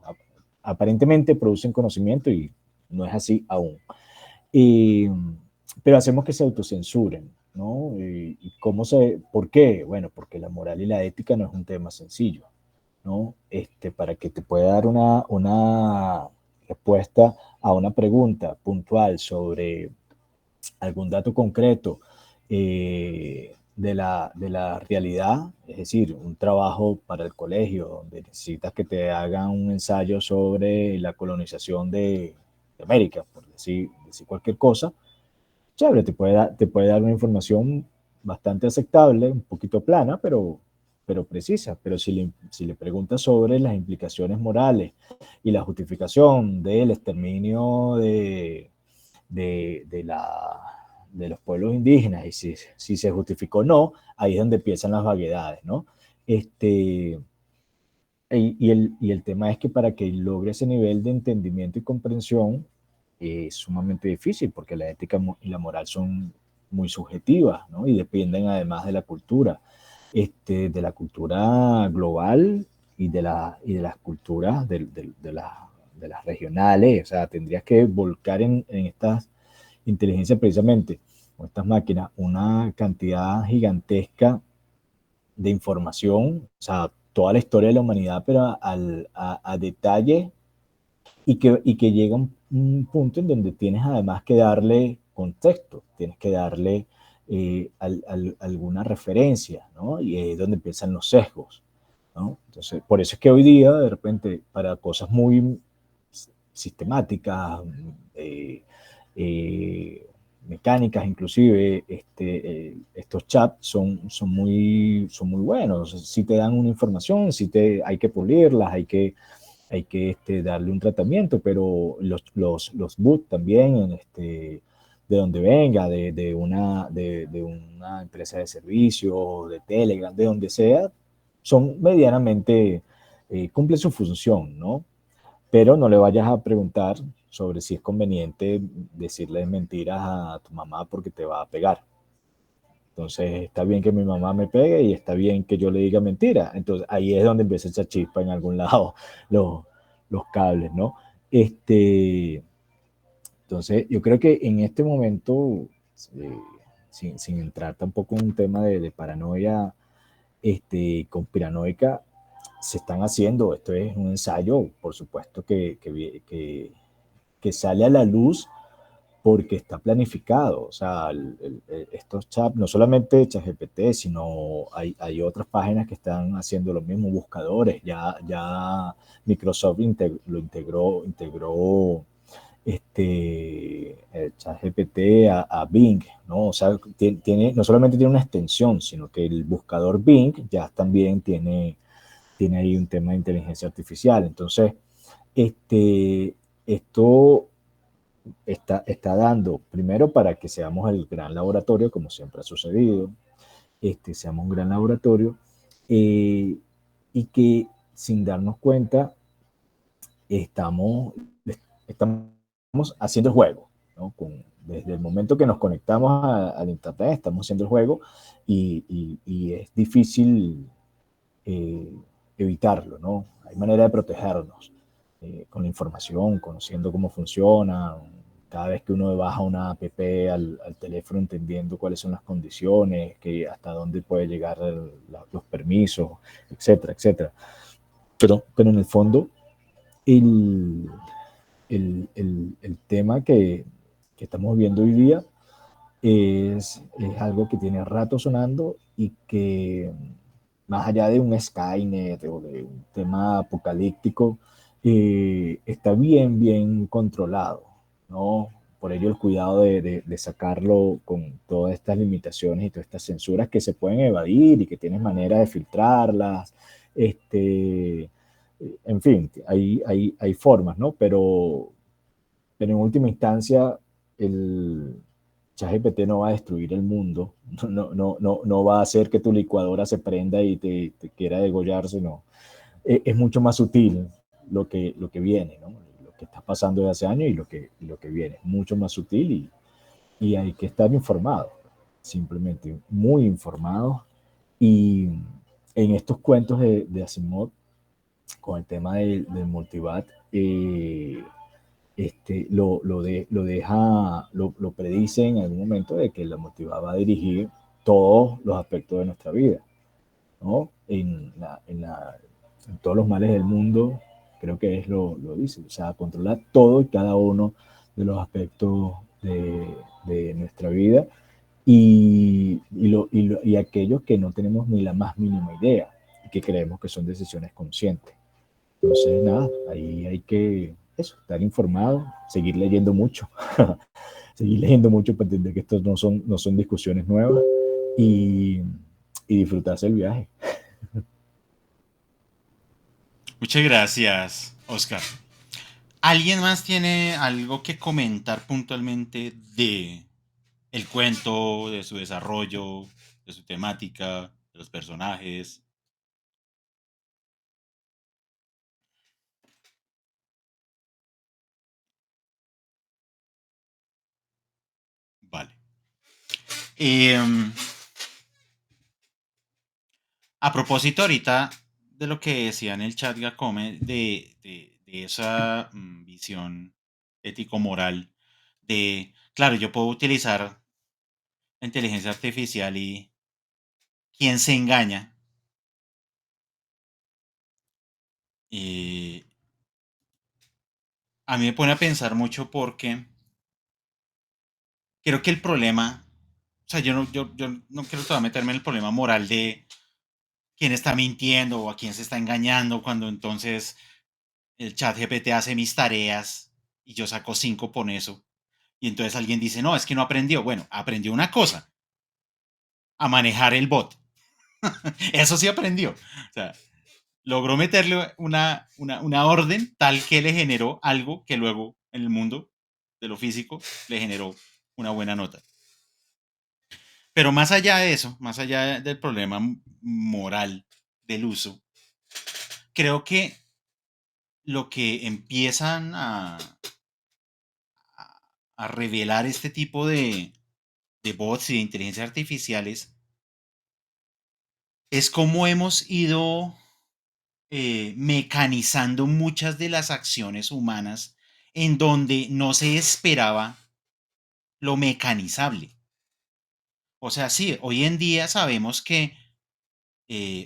D: Aparentemente producen conocimiento y no es así aún. Pero hacemos que se autocensuren, ¿no? ¿Por qué? Bueno, porque la moral y la ética no es un tema sencillo, ¿no? Para que te pueda dar una respuesta a una pregunta puntual sobre algún dato concreto de la realidad, es decir, un trabajo para el colegio donde necesitas que te hagan un ensayo sobre la colonización de América, por decir cualquier cosa, chévere, te puede dar una información bastante aceptable, un poquito plana, pero precisa. Pero si le preguntas sobre las implicaciones morales y la justificación del exterminio de, la, de los pueblos indígenas y si se justificó o no, ahí es donde empiezan las vaguedades, ¿no? Y el tema es que para que logre ese nivel de entendimiento y comprensión es sumamente difícil porque la ética y la moral son muy subjetivas, ¿no? Y dependen además de la cultura global y de las culturas de las regionales. O sea, tendrías que volcar en estas inteligencias precisamente, con estas máquinas, una cantidad gigantesca de información, o sea, toda la historia de la humanidad, pero a detalle y que llega un punto en donde tienes además que darle contexto, tienes que darle alguna referencia, ¿no? Y es donde empiezan los sesgos, ¿no? Entonces, por eso es que hoy día, de repente, para cosas muy sistemáticas, eh, mecánicas inclusive, estos chats son muy buenos. Si te dan una información, hay que pulirlas, hay que darle un tratamiento, pero los bots también, de donde venga, de una empresa de servicio, de Telegram, de donde sea, son medianamente, cumplen su función, ¿no? Pero no le vayas a preguntar sobre si es conveniente decirle mentiras a tu mamá porque te va a pegar. Entonces, está bien que mi mamá me pegue y está bien que yo le diga mentira. Entonces, ahí es donde empieza esa chispa en algún lado, los, los cables, ¿no? Entonces, yo creo que en este momento, eh, sin entrar tampoco en un tema de paranoia conspiranoica, se están haciendo, esto es un ensayo, por supuesto, que sale a la luz porque está planificado. O sea, estos chats, no solamente ChatGPT, sino hay otras páginas que están haciendo lo mismo, buscadores. Ya Microsoft integró ChatGPT a Bing, ¿no? O sea, no solamente tiene una extensión, sino que el buscador Bing ya también tiene ahí un tema de inteligencia artificial. Entonces, esto está dando, primero, para que seamos el gran laboratorio, como siempre ha sucedido, seamos un gran laboratorio, y que sin darnos cuenta estamos, estamos haciendo el juego, ¿no? Desde el momento que nos conectamos al Internet, estamos haciendo el juego y es difícil evitarlo, ¿no? Hay manera de protegernos con la información, conociendo cómo funciona, cada vez que uno baja una app al teléfono, entendiendo cuáles son las condiciones, que hasta dónde puede llegar los permisos, etcétera, etcétera. Pero en el fondo, el, el tema que estamos viendo hoy día es algo que tiene rato sonando y que más allá de un Skynet o de un tema apocalíptico, está bien, bien controlado, ¿no? Por ello el cuidado de sacarlo con todas estas limitaciones y todas estas censuras que se pueden evadir y que tienes manera de filtrarlas, en fin, hay formas, ¿no? Pero en última instancia, el ChatGPT no va a destruir el mundo, no va a hacer que tu licuadora se prenda y te quiera degollar, sino es mucho más sutil lo que viene, ¿no? Lo que está pasando desde hace años y lo que viene. Es mucho más sutil y hay que estar informado, simplemente muy informado. Y en estos cuentos de Asimov, con el tema del multivat, lo predice en algún momento de que la multivat va a dirigir todos los aspectos de nuestra vida, ¿no? En todos los males del mundo, creo que lo dice, o sea, controlar todo y cada uno de los aspectos de nuestra vida y aquellos que no tenemos ni la más mínima idea y que creemos que son decisiones conscientes. Entonces, nada, ahí hay que estar informado, seguir leyendo mucho, seguir leyendo mucho para entender que estos no son discusiones nuevas y disfrutarse el viaje.
A: Muchas gracias, Oscar. ¿Alguien más tiene algo que comentar puntualmente de el cuento, de su desarrollo, de su temática, de los personajes? Vale. A propósito ahorita de lo que decía en el chat Gacome, de esa visión ético-moral, claro, yo puedo utilizar la inteligencia artificial y quién se engaña. A mí me pone a pensar mucho porque creo que el problema, o sea, yo no quiero todavía meterme en el problema moral de quién está mintiendo o a quién se está engañando cuando entonces el chat GPT hace mis tareas y yo saco 5 por eso. Y entonces alguien dice, no, es que no aprendió. Bueno, aprendió una cosa, a manejar el bot. Eso sí aprendió. O sea, logró meterle una orden tal que le generó algo que luego en el mundo de lo físico le generó una buena nota. Pero más allá de eso, más allá del problema moral del uso, creo que lo que empiezan a revelar este tipo de bots y de inteligencias artificiales es cómo hemos ido mecanizando muchas de las acciones humanas en donde no se esperaba lo mecanizable. O sea, sí, hoy en día sabemos que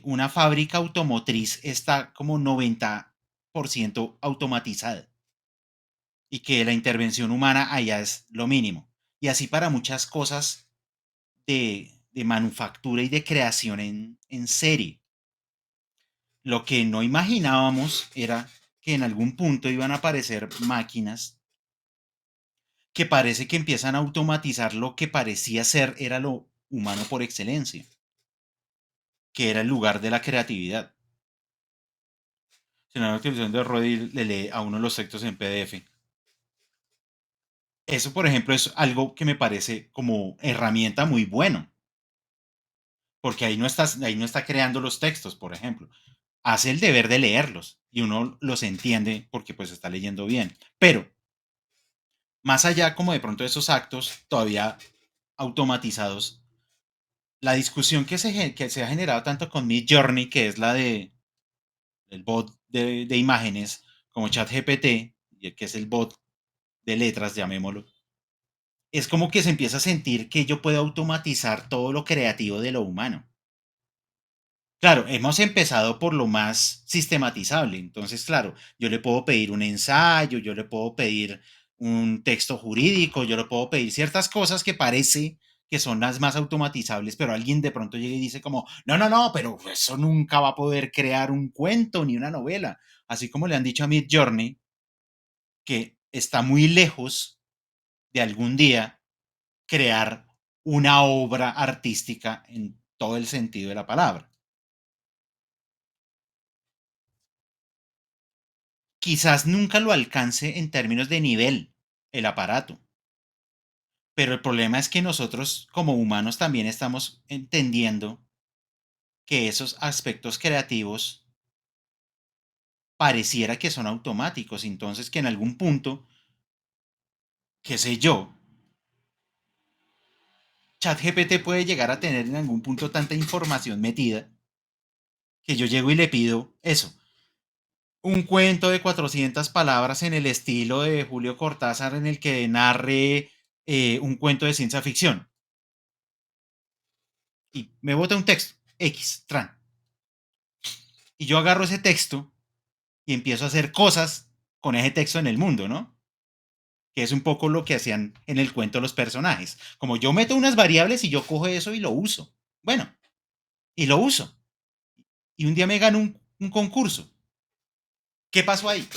A: una fábrica automotriz está como 90% automatizada y que la intervención humana allá es lo mínimo. Y así para muchas cosas de manufactura y de creación en serie. Lo que no imaginábamos era que en algún punto iban a aparecer máquinas que parece que empiezan a automatizar lo que parecía ser era lo humano por excelencia, que era el lugar de la creatividad. Si no, la utilización de Roddy le lee a uno los textos en PDF. Eso, por ejemplo, es algo que me parece como herramienta muy bueno, porque ahí no está creando los textos, por ejemplo. Hace el deber de leerlos y uno los entiende porque pues está leyendo bien. Pero más allá como de pronto de esos actos todavía automatizados, la discusión que se ha generado tanto con Midjourney, que es la de el bot de imágenes como ChatGPT, que es el bot de letras, llamémoslo, es como que se empieza a sentir que yo puedo automatizar todo lo creativo de lo humano. Claro, hemos empezado por lo más sistematizable. Entonces, claro, yo le puedo pedir un ensayo, yo le puedo pedir un texto jurídico, yo le puedo pedir ciertas cosas que parece que son las más automatizables, pero alguien de pronto llega y dice como, no, no, no, pero eso nunca va a poder crear un cuento ni una novela. Así como le han dicho a Midjourney que está muy lejos de algún día crear una obra artística en todo el sentido de la palabra. Quizás nunca lo alcance en términos de nivel el aparato, pero el problema es que nosotros como humanos también estamos entendiendo que esos aspectos creativos pareciera que son automáticos, entonces que en algún punto, qué sé yo, ChatGPT puede llegar a tener en algún punto tanta información metida que yo llego y le pido eso, un cuento de 400 palabras en el estilo de Julio Cortázar en el que narre un cuento de ciencia ficción. Y me bota un texto, X, tran. Y yo agarro ese texto y empiezo a hacer cosas con ese texto en el mundo, ¿no? Que es un poco lo que hacían en el cuento los personajes. Como yo meto unas variables y yo cojo eso y lo uso. Bueno, y lo uso. Y un día me gano un concurso. ¿Qué pasó ahí?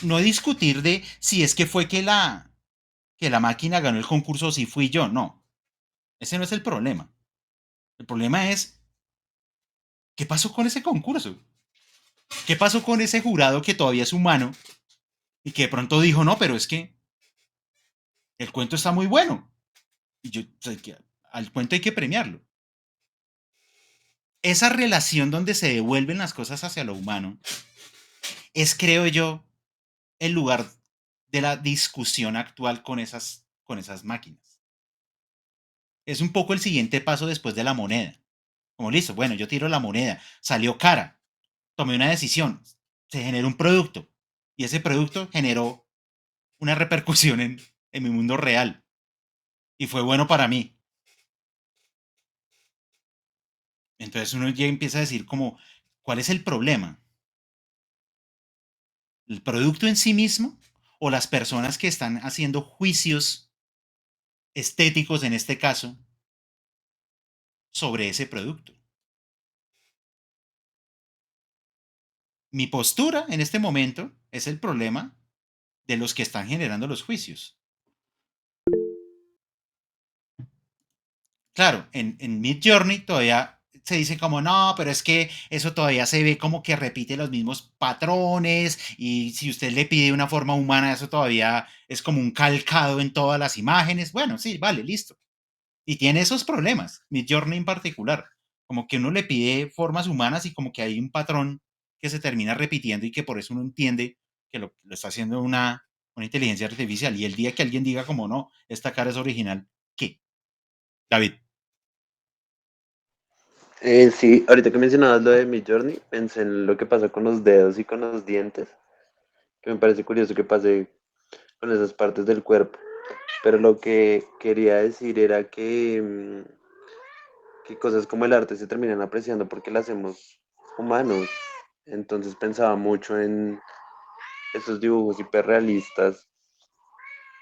A: No discutir de si es que fue que la máquina ganó el concurso o si fui yo, no. Ese no es el problema. El problema es, ¿qué pasó con ese concurso? ¿Qué pasó con ese jurado que todavía es humano y que de pronto dijo, no, pero es que el cuento está muy bueno? Y yo, o sea, que al cuento hay que premiarlo. Esa relación donde se devuelven las cosas hacia lo humano es, creo yo, el lugar de la discusión actual con esas máquinas. Es un poco el siguiente paso después de la moneda. Como listo, bueno, yo tiro la moneda, salió cara, tomé una decisión, se generó un producto y ese producto generó una repercusión en mi mundo real y fue bueno para mí. Entonces uno ya empieza a decir como, ¿cuál es el problema? ¿El producto en sí mismo o las personas que están haciendo juicios estéticos en este caso sobre ese producto? Mi postura en este momento es el problema de los que están generando los juicios. Claro, en Midjourney todavía se dice como no, pero es que eso todavía se ve como que repite los mismos patrones y si usted le pide una forma humana, eso todavía es como un calcado en todas las imágenes. Bueno, sí, vale, listo. Y tiene esos problemas, Midjourney en particular, como que uno le pide formas humanas y como que hay un patrón que se termina repitiendo y que por eso uno entiende que lo está haciendo una inteligencia artificial. Y el día que alguien diga como no, esta cara es original, ¿qué? David.
E: Sí, ahorita que mencionabas lo de Midjourney, pensé en lo que pasa con los dedos y con los dientes, que me parece curioso que pase con esas partes del cuerpo. Pero lo que quería decir era que cosas como el arte se terminan apreciando porque las hacemos humanos. Entonces pensaba mucho en esos dibujos hiperrealistas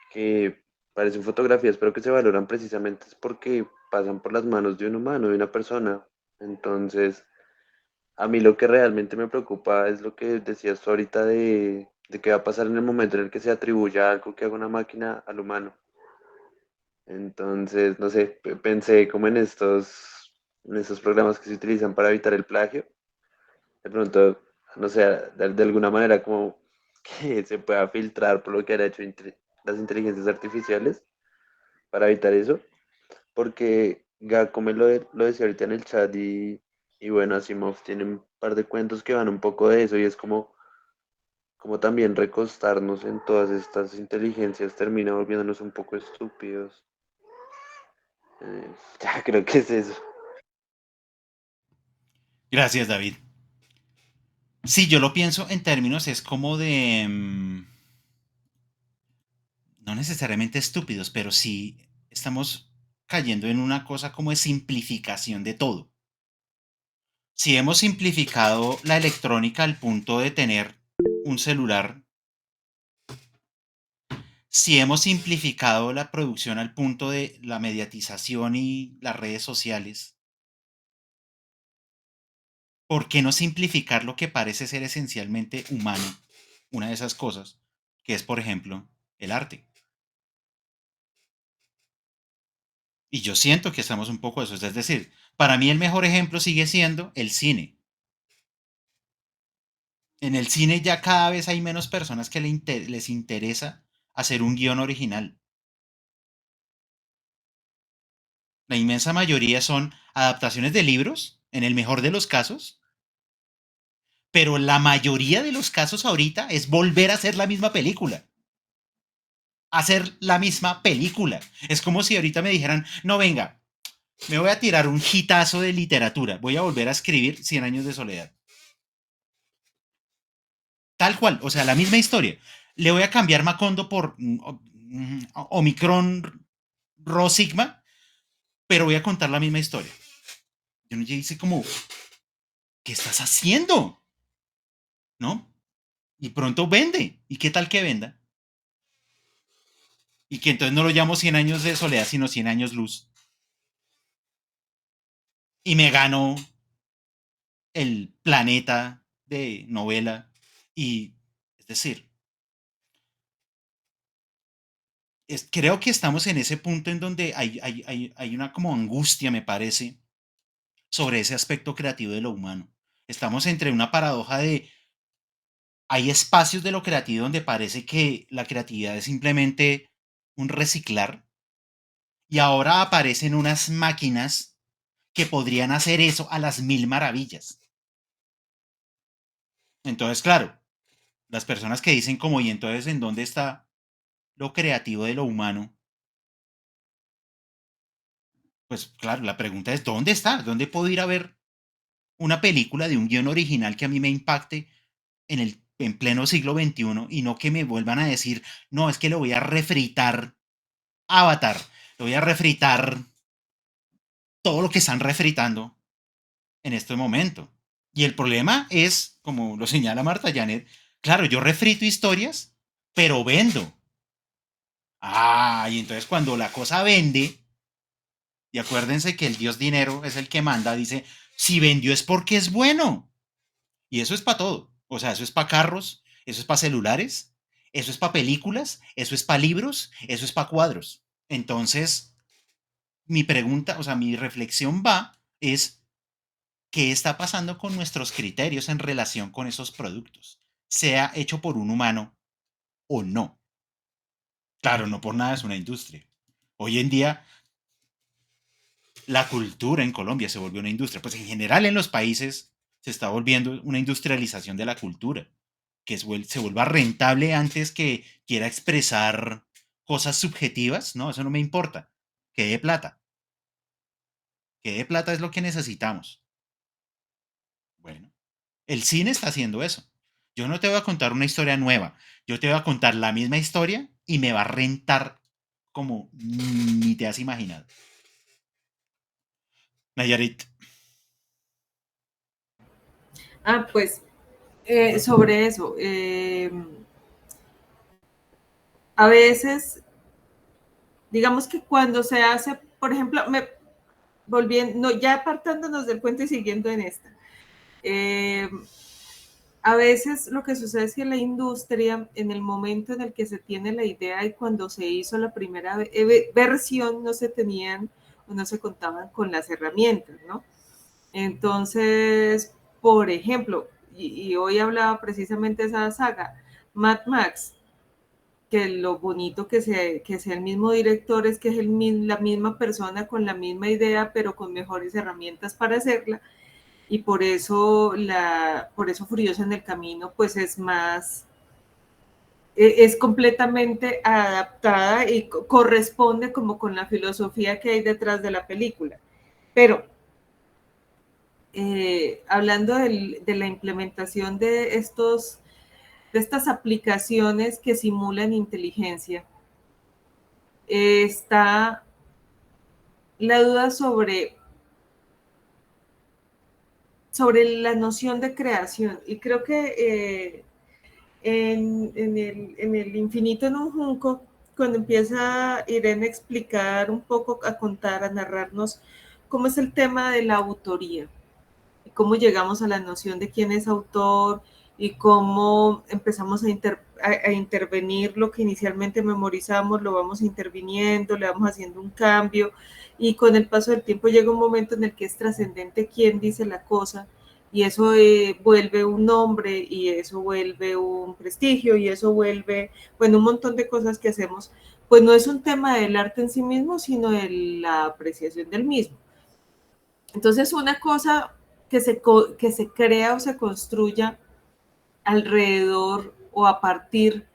E: que parecen fotografías, pero que se valoran precisamente es porque pasan por las manos de un humano, de una persona. Entonces, a mí lo que realmente me preocupa es lo que decías tú ahorita de qué va a pasar en el momento en el que se atribuya algo que haga una máquina al humano. Entonces, no sé, pensé como en estos programas que se utilizan para evitar el plagio. De pronto, no sé, de alguna manera como que se pueda filtrar por lo que han hecho las inteligencias artificiales para evitar eso. Porque Gakome lo decía ahorita en el chat y bueno, Asimov tiene un par de cuentos que van un poco de eso y es como también recostarnos en todas estas inteligencias termina volviéndonos un poco estúpidos. Ya creo que es eso.
A: Gracias, David. Sí, yo lo pienso en términos, es como de, no necesariamente estúpidos, pero sí estamos cayendo en una cosa como de simplificación de todo. Si hemos simplificado la electrónica al punto de tener un celular, si hemos simplificado la producción al punto de la mediatización y las redes sociales, ¿por qué no simplificar lo que parece ser esencialmente humano? Una de esas cosas, que es, por ejemplo, el arte. Y yo siento que estamos un poco eso. Es decir, para mí el mejor ejemplo sigue siendo el cine. En el cine ya cada vez hay menos personas que les interesa hacer un guión original. La inmensa mayoría son adaptaciones de libros, en el mejor de los casos, pero la mayoría de los casos ahorita es volver a hacer la misma película. Hacer la misma película. Es como si ahorita me dijeran, no, venga, me voy a tirar un hitazo de literatura, voy a volver a escribir 100 años de soledad. Tal cual, o sea, la misma historia. Le voy a cambiar Macondo por Omicron Rho Sigma, pero voy a contar la misma historia. Yo no dice como, ¿qué estás haciendo? ¿No? Y pronto vende. ¿Y qué tal que venda? Y que entonces no lo llamo 100 años de soledad, sino 100 años luz. Y me gano el planeta de novela. Y, es decir, creo que estamos en ese punto en donde hay una como angustia, me parece, sobre ese aspecto creativo de lo humano. Estamos entre una paradoja de hay espacios de lo creativo donde parece que la creatividad es simplemente un reciclar y ahora aparecen unas máquinas que podrían hacer eso a las mil maravillas. Entonces, claro, las personas que dicen como, ¿y entonces en dónde está lo creativo de lo humano? Pues claro, la pregunta es, ¿dónde está? ¿Dónde puedo ir a ver una película de un guión original que a mí me impacte en pleno siglo XXI y no que me vuelvan a decir, no, es que lo voy a refritar Avatar, lo voy a refritar todo lo que están refritando en este momento. Y el problema es, como lo señala Marta Janet, claro, yo refrito historias, pero vendo. Ah, y entonces cuando la cosa vende, y acuérdense que el dios dinero es el que manda, dice, si vendió es porque es bueno. Y eso es para todo. O sea, eso es para carros, eso es para celulares, eso es para películas, eso es para libros, eso es para cuadros. Entonces, mi pregunta, o sea, mi reflexión es, ¿qué está pasando con nuestros criterios en relación con esos productos? Sea hecho por un humano o no. Claro, no por nada es una industria. Hoy en día, la cultura en Colombia se volvió una industria. Pues en general en los países se está volviendo una industrialización de la cultura. Que se vuelva rentable antes que quiera expresar cosas subjetivas, no, eso no me importa. Que dé plata. Que dé plata es lo que necesitamos. Bueno, el cine está haciendo eso. Yo no te voy a contar una historia nueva. Yo te voy a contar la misma historia y me va a rentar como ni te has imaginado. Nayarit.
F: Pues sobre eso, a veces, digamos que cuando se hace, por ejemplo, volviendo, ya apartándonos del cuento y siguiendo en esta, a veces lo que sucede es que la industria, en el momento en el que se tiene la idea y cuando se hizo la primera versión, no se tenían o no se contaban con las herramientas, ¿no? Entonces, por ejemplo, y hoy hablaba precisamente de esa saga, Mad Max, que lo bonito que sea el mismo director es que es la misma persona con la misma idea, pero con mejores herramientas para hacerla. Y por eso Furiosa en el Camino, pues es más, es completamente adaptada y corresponde como con la filosofía que hay detrás de la película. Pero hablando de la implementación de estas aplicaciones que simulan inteligencia, está la duda sobre la noción de creación. Y creo que en el Infinito en un Junco, cuando empieza Irene a explicar un poco, a contar, a narrarnos cómo es el tema de la autoría, y cómo llegamos a la noción de quién es autor y cómo empezamos a intervenir lo que inicialmente memorizamos, lo vamos interviniendo, le vamos haciendo un cambio, y con el paso del tiempo llega un momento en el que es trascendente quién dice la cosa, y eso vuelve un nombre, y eso vuelve un prestigio, y eso vuelve, bueno, un montón de cosas que hacemos, pues no es un tema del arte en sí mismo, sino de la apreciación del mismo. Entonces, una cosa que se crea o se construya alrededor o a partir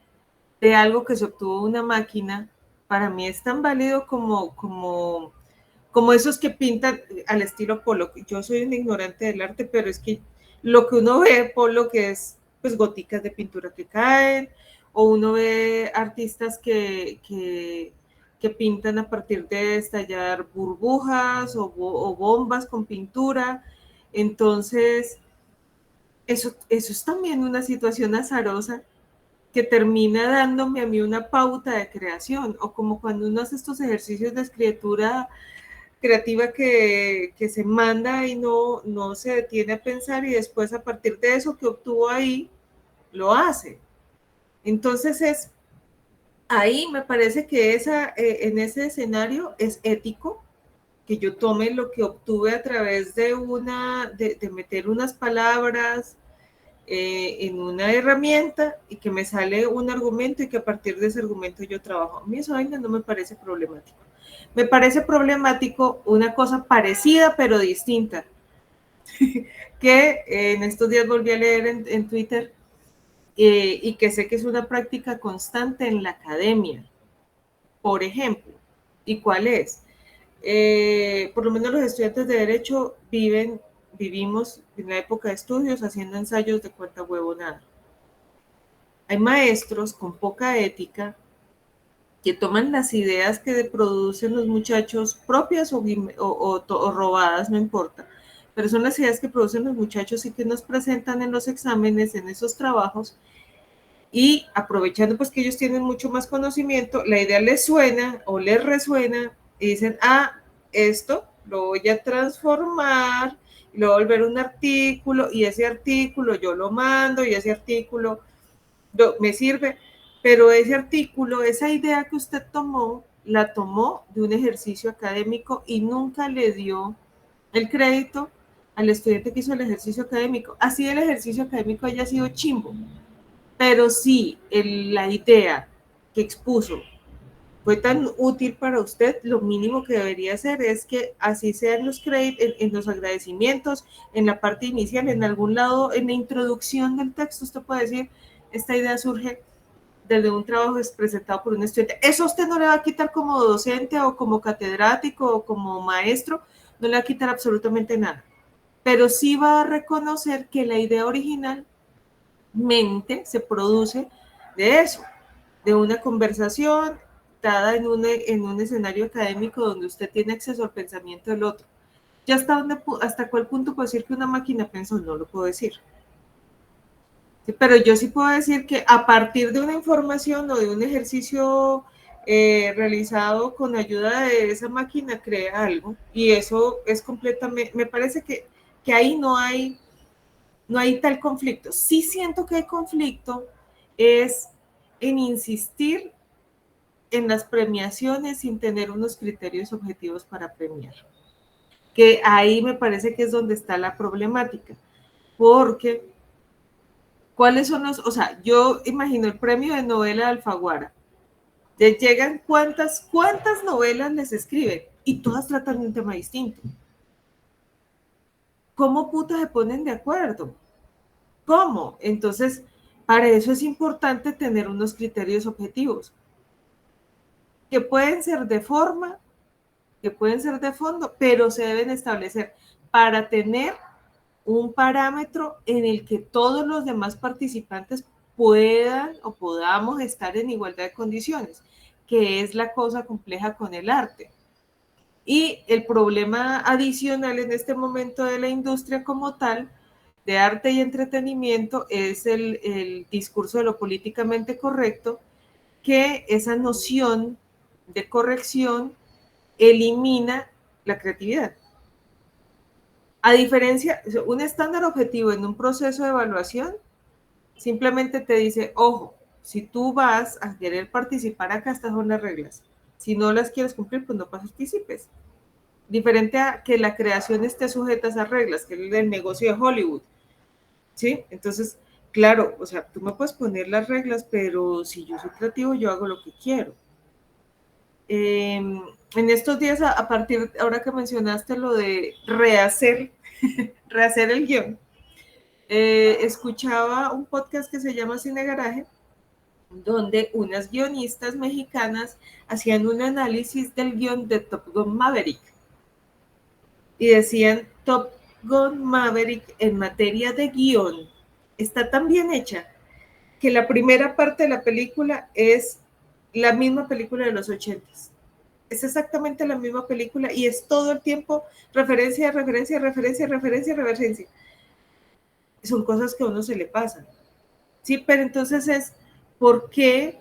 F: de algo que se obtuvo de una máquina, para mí es tan válido como esos que pintan al estilo Pollock. Yo soy un ignorante del arte, pero es que lo que uno ve de Pollock es pues goticas de pintura que caen, o uno ve artistas que pintan a partir de estallar burbujas o bombas con pintura. Entonces, eso es también una situación azarosa que termina dándome a mí una pauta de creación, o como cuando uno hace estos ejercicios de escritura creativa que se manda y no se detiene a pensar, y después a partir de eso que obtuvo ahí, lo hace. Entonces ahí me parece que en ese escenario es ético que yo tome lo que obtuve a través de meter unas palabras en una herramienta, y que me sale un argumento, y que a partir de ese argumento yo trabajo. A mí eso no me parece problemático. Me parece problemático una cosa parecida pero distinta, que en estos días volví a leer en Twitter, y que sé que es una práctica constante en la academia. Por ejemplo, ¿y cuál es? Por lo menos los estudiantes de Derecho vivimos en la época de estudios haciendo ensayos de cuenta huevonada. Hay maestros con poca ética que toman las ideas que producen los muchachos, propias o robadas, no importa, pero son las ideas que producen los muchachos y que nos presentan en los exámenes, en esos trabajos, y aprovechando pues que ellos tienen mucho más conocimiento, la idea les suena o les resuena, y dicen, esto lo voy a transformar, y lo voy a volver un artículo, y ese artículo yo lo mando, y ese artículo me sirve, pero ese artículo, esa idea que usted tomó, la tomó de un ejercicio académico y nunca le dio el crédito al estudiante que hizo el ejercicio académico. Así el ejercicio académico haya sido chimbo, pero si la idea que expuso fue tan útil para usted, lo mínimo que debería hacer es que así sean los créditos, en los agradecimientos, en la parte inicial, en algún lado, en la introducción del texto, usted puede decir, esta idea surge desde un trabajo presentado por un estudiante. Eso usted no le va a quitar como docente o como catedrático o como maestro, no le va a quitar absolutamente nada, pero sí va a reconocer que la idea originalmente se produce de eso, de una conversación dada en un escenario académico donde usted tiene acceso al pensamiento del otro. Ya hasta cuál punto puedo decir que una máquina pensó, no lo puedo decir. Sí, pero yo sí puedo decir que a partir de una información o de un ejercicio realizado con ayuda de esa máquina crea algo, y eso es completamente, me parece que ahí no hay tal conflicto. Sí siento que hay conflicto es en insistir en las premiaciones sin tener unos criterios objetivos para premiar, que ahí me parece que es donde está la problemática, porque ¿cuáles son o sea, yo imagino el premio de novela de Alfaguara, llegan cuántas novelas les escriben y todas tratan de un tema distinto. ¿Cómo putas se ponen de acuerdo? ¿Cómo? Entonces, para eso es importante tener unos criterios objetivos, que pueden ser de forma, que pueden ser de fondo, pero se deben establecer para tener un parámetro en el que todos los demás participantes puedan o podamos estar en igualdad de condiciones, que es la cosa compleja con el arte. Y el problema adicional en este momento de la industria como tal, de arte y entretenimiento, es el discurso de lo políticamente correcto, que esa noción de corrección elimina la creatividad. A diferencia, un estándar objetivo en un proceso de evaluación simplemente te dice, ojo, si tú vas a querer participar acá, estas son las reglas. Si no las quieres cumplir, pues no participes. Diferente a que la creación esté sujeta a esas reglas, que es el negocio de Hollywood. ¿Sí? Entonces, claro, o sea, tú me puedes poner las reglas, pero si yo soy creativo, yo hago lo que quiero. En estos días, a partir, ahora que mencionaste lo de rehacer el guión, escuchaba un podcast que se llama Cine Garaje, donde unas guionistas mexicanas hacían un análisis del guión de Top Gun Maverick y decían, Top Gun Maverick en materia de guión está tan bien hecha que la primera parte de la película es la misma película de los 80s. Es exactamente la misma película y es todo el tiempo referencia, referencia, referencia, referencia, referencia. Son cosas que a uno se le pasan. Sí, pero entonces es, ¿por qué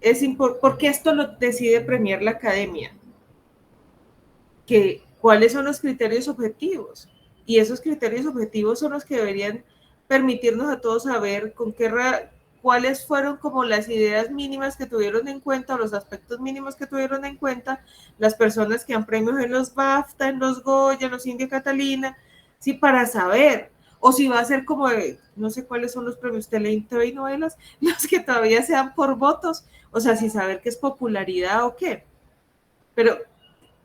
F: esto lo decide premiar la academia? ¿Cuáles son los criterios objetivos? Y esos criterios objetivos son los que deberían permitirnos a todos saber cuáles fueron como las ideas mínimas que tuvieron en cuenta, o los aspectos mínimos que tuvieron en cuenta las personas que han premios en los BAFTA, en los Goya, en los India Catalina, sí, para saber, o si va a ser como, no sé cuáles son los premios TV y novelas, los que todavía se dan por votos, o sea, sin saber qué es popularidad o qué. Pero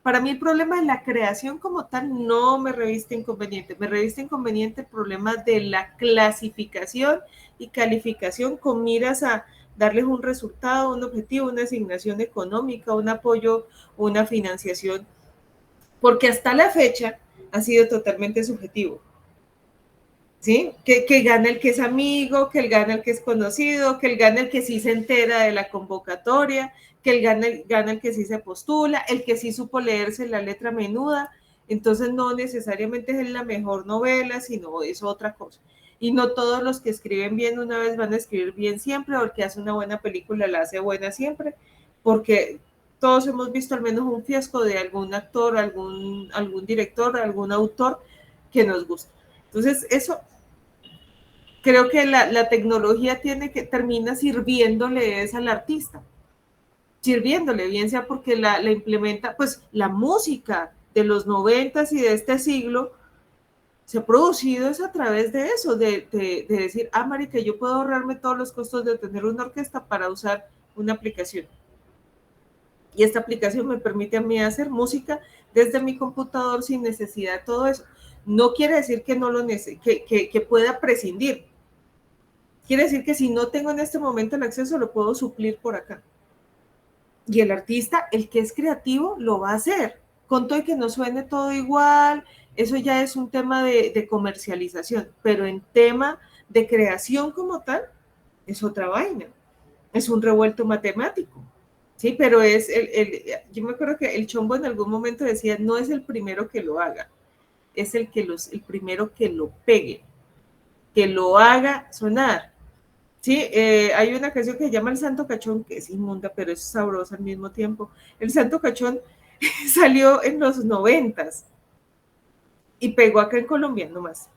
F: para mí el problema de la creación como tal no me reviste inconveniente, me reviste inconveniente el problema de la clasificación y calificación con miras a darles un resultado, un objetivo, una asignación económica, un apoyo, una financiación, porque hasta la fecha ha sido totalmente subjetivo. ¿Sí? Que gana el que es amigo, que el gana el que es conocido, que el gana el que sí se entera de la convocatoria, que el gana el que sí se postula, el que sí supo leerse la letra menuda. Entonces no necesariamente es la mejor novela, sino es otra cosa. Y no todos los que escriben bien una vez van a escribir bien siempre, o el que hace una buena película la hace buena siempre, porque todos hemos visto al menos un fiasco de algún actor, algún director, algún autor que nos gusta. Entonces, eso creo que la tecnología termina sirviéndole al artista, sirviéndole, bien sea porque la implementa, pues la música de los 90s y de este siglo se ha producido es a través de eso, de decir, marica, yo puedo ahorrarme todos los costos de tener una orquesta para usar una aplicación. Y esta aplicación me permite a mí hacer música desde mi computador sin necesidad de todo eso. No quiere decir que no lo que pueda prescindir. Quiere decir que si no tengo en este momento el acceso, lo puedo suplir por acá. Y el artista, el que es creativo, lo va a hacer. Con todo y que no suene todo igual, eso ya es un tema de comercialización. Pero en tema de creación como tal, es otra vaina. Es un revuelto matemático. Sí, pero yo me acuerdo que el Chombo en algún momento decía, no es el primero que lo haga, es el primero que lo pegue, que lo haga sonar. Sí, hay una canción que se llama El Santo Cachón, que es inmunda, pero es sabrosa al mismo tiempo. El Santo Cachón salió en los 90s y pegó acá en Colombia nomás.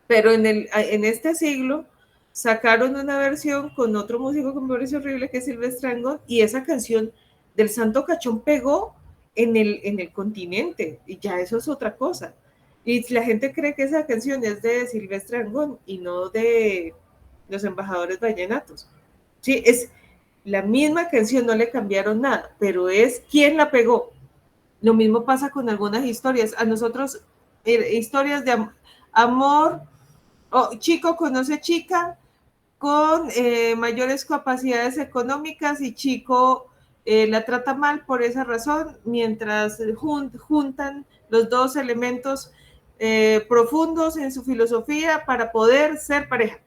F: Pero en este siglo sacaron una versión con otro músico que me parece horrible, que es Silvestre Dangond, y esa canción del Santo Cachón pegó en el continente, y ya eso es otra cosa. Y la gente cree que esa canción es de Silvestre Dangond y no de Los Embajadores Vallenatos. Sí, es la misma canción, no le cambiaron nada, pero es quién la pegó. Lo mismo pasa con algunas historias. A nosotros, historias de amor, chico conoce chica con mayores capacidades económicas y chico la trata mal por esa razón, mientras juntan los dos elementos profundos en su filosofía para poder ser pareja.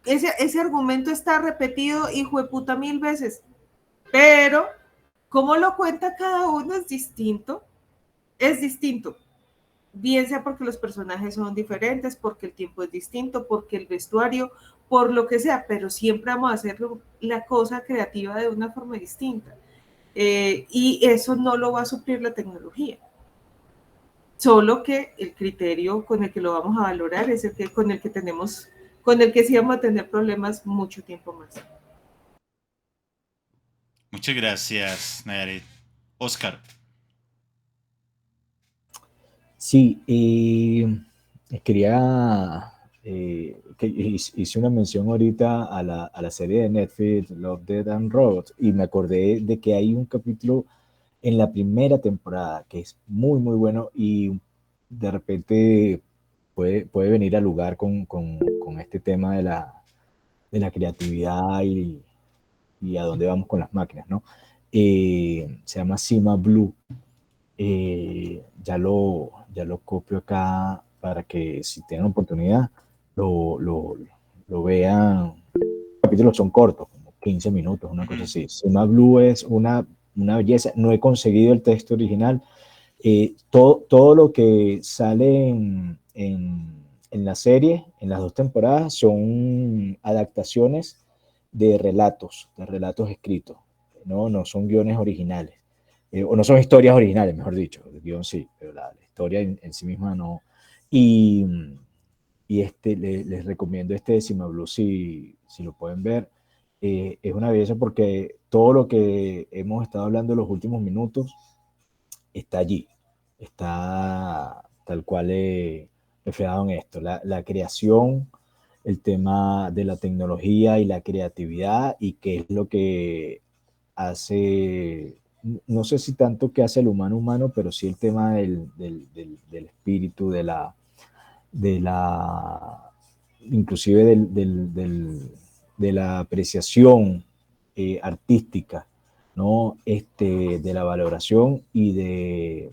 F: Ese argumento está repetido, hijo de puta, 1000 veces, pero cómo lo cuenta cada uno es distinto, bien sea porque los personajes son diferentes, porque el tiempo es distinto, porque el vestuario, por lo que sea, pero siempre vamos a hacer la cosa creativa de una forma distinta. Y eso no lo va a suplir la tecnología. Solo que el criterio con el que lo vamos a valorar es el que, con el que sí vamos a tener problemas mucho tiempo más.
A: Muchas gracias, Nayarit. Oscar.
D: Sí, quería, que hice una mención ahorita a la serie de Netflix, Love, Death and Robots, y me acordé de que hay un capítulo en la primera temporada que es muy, muy bueno y de repente puede venir al lugar con este tema de la creatividad y a dónde vamos con las máquinas, ¿no? Se llama Cima Blue. Ya lo copio acá para que si tienen oportunidad lo, lo, lo vean. Los capítulos son cortos, como 15 minutos, una cosa así. Cima Blue es una belleza. No he conseguido el texto original. Todo lo que sale en la serie, en las 2 temporadas, son adaptaciones de relatos escritos, no son guiones originales. O no son historias originales, mejor dicho, el guión sí, pero la historia en sí misma no. Y, les recomiendo este de Cima Blue si lo pueden ver. Es una belleza porque todo lo que hemos estado hablando en los últimos minutos está allí, está tal cual reflejado en esto. La creación, el tema de la tecnología y la creatividad y qué es lo que hace, no sé si tanto que hace el humano humano, pero sí el tema del espíritu, de la inclusive de la apreciación artística, ¿no? De la valoración y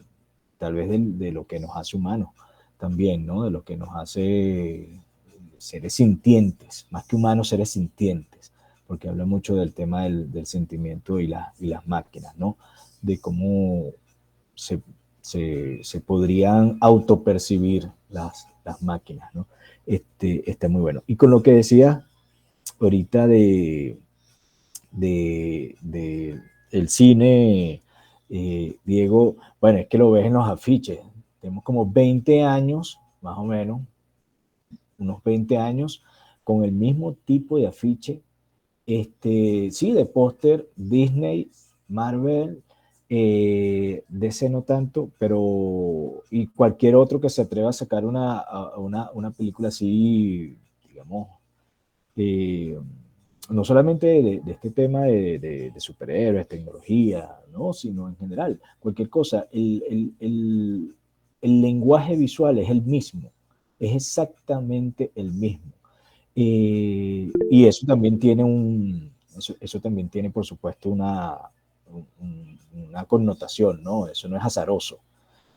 D: tal vez de lo que nos hace humanos también, ¿no? De lo que nos hace seres sintientes, más que humanos, seres sintientes, porque habla mucho del tema del sentimiento y las máquinas, ¿no? De cómo se podrían autopercibir las máquinas, ¿no? Está muy bueno. Y con lo que decía ahorita de el cine, Diego, bueno, es que lo ves en los afiches. Tenemos como 20 años, más o menos, unos 20 años, con el mismo tipo de afiche, sí, de póster, Disney, Marvel, DC no tanto, pero y cualquier otro que se atreva a sacar una película así, digamos, eh, no solamente de este tema de superhéroes, tecnología, ¿no? Sino en general, cualquier cosa. El lenguaje visual es el mismo, es exactamente el mismo. Y eso también tiene eso también tiene, por supuesto, una connotación, ¿no? Eso no es azaroso,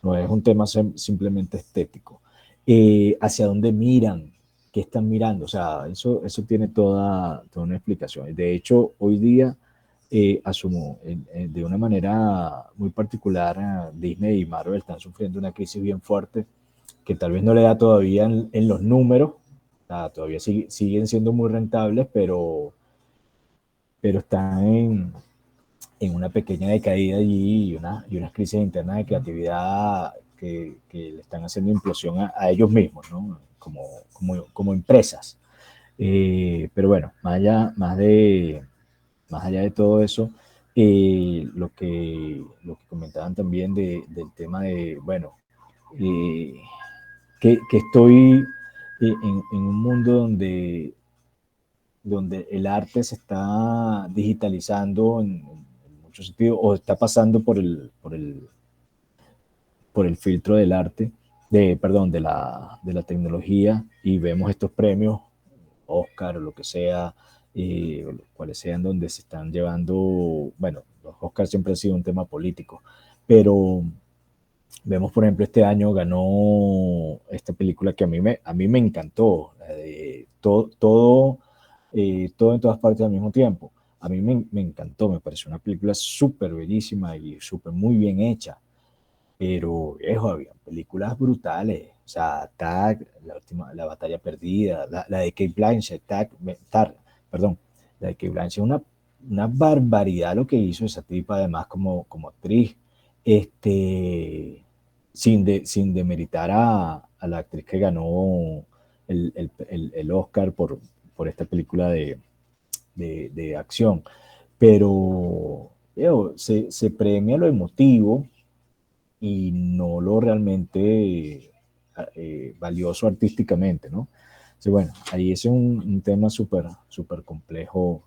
D: no es un tema simplemente estético. ¿Hacia dónde miran? ¿Qué están mirando? O sea, eso tiene toda una explicación. De hecho, hoy día, asumo, de una manera muy particular, Disney y Marvel están sufriendo una crisis bien fuerte que tal vez no le da todavía en los números, todavía siguen siendo muy rentables, pero están en una pequeña decaída allí y unas crisis internas de creatividad que le están haciendo implosión a ellos mismos, ¿no? Como empresas. Pero bueno, más allá de todo eso, lo que comentaban también del tema de, bueno, que estoy en un mundo donde el arte se está digitalizando en muchos sentidos, o está pasando por el filtro del arte, perdón, de la tecnología, y vemos estos premios, Oscar o lo que sea, cuales sean donde se están llevando, bueno, los Oscars siempre han sido un tema político, pero Vemos, por ejemplo, este año ganó esta película que a mí me encantó, la de todo en todas partes al mismo tiempo. A mí me encantó, me pareció una película súper bellísima y súper muy bien hecha. Pero, viejo, había películas brutales. O sea, Tag, la batalla perdida, la de Kate Blanchett, perdón, la de Kate Blanchett, una barbaridad lo que hizo esa tipa, además, como actriz. Este, sin demeritar a la actriz que ganó el Oscar por esta película de acción. Pero, viejo, se premia lo emotivo y no lo realmente valioso artísticamente, ¿no? Entonces, bueno, ahí es un tema súper complejo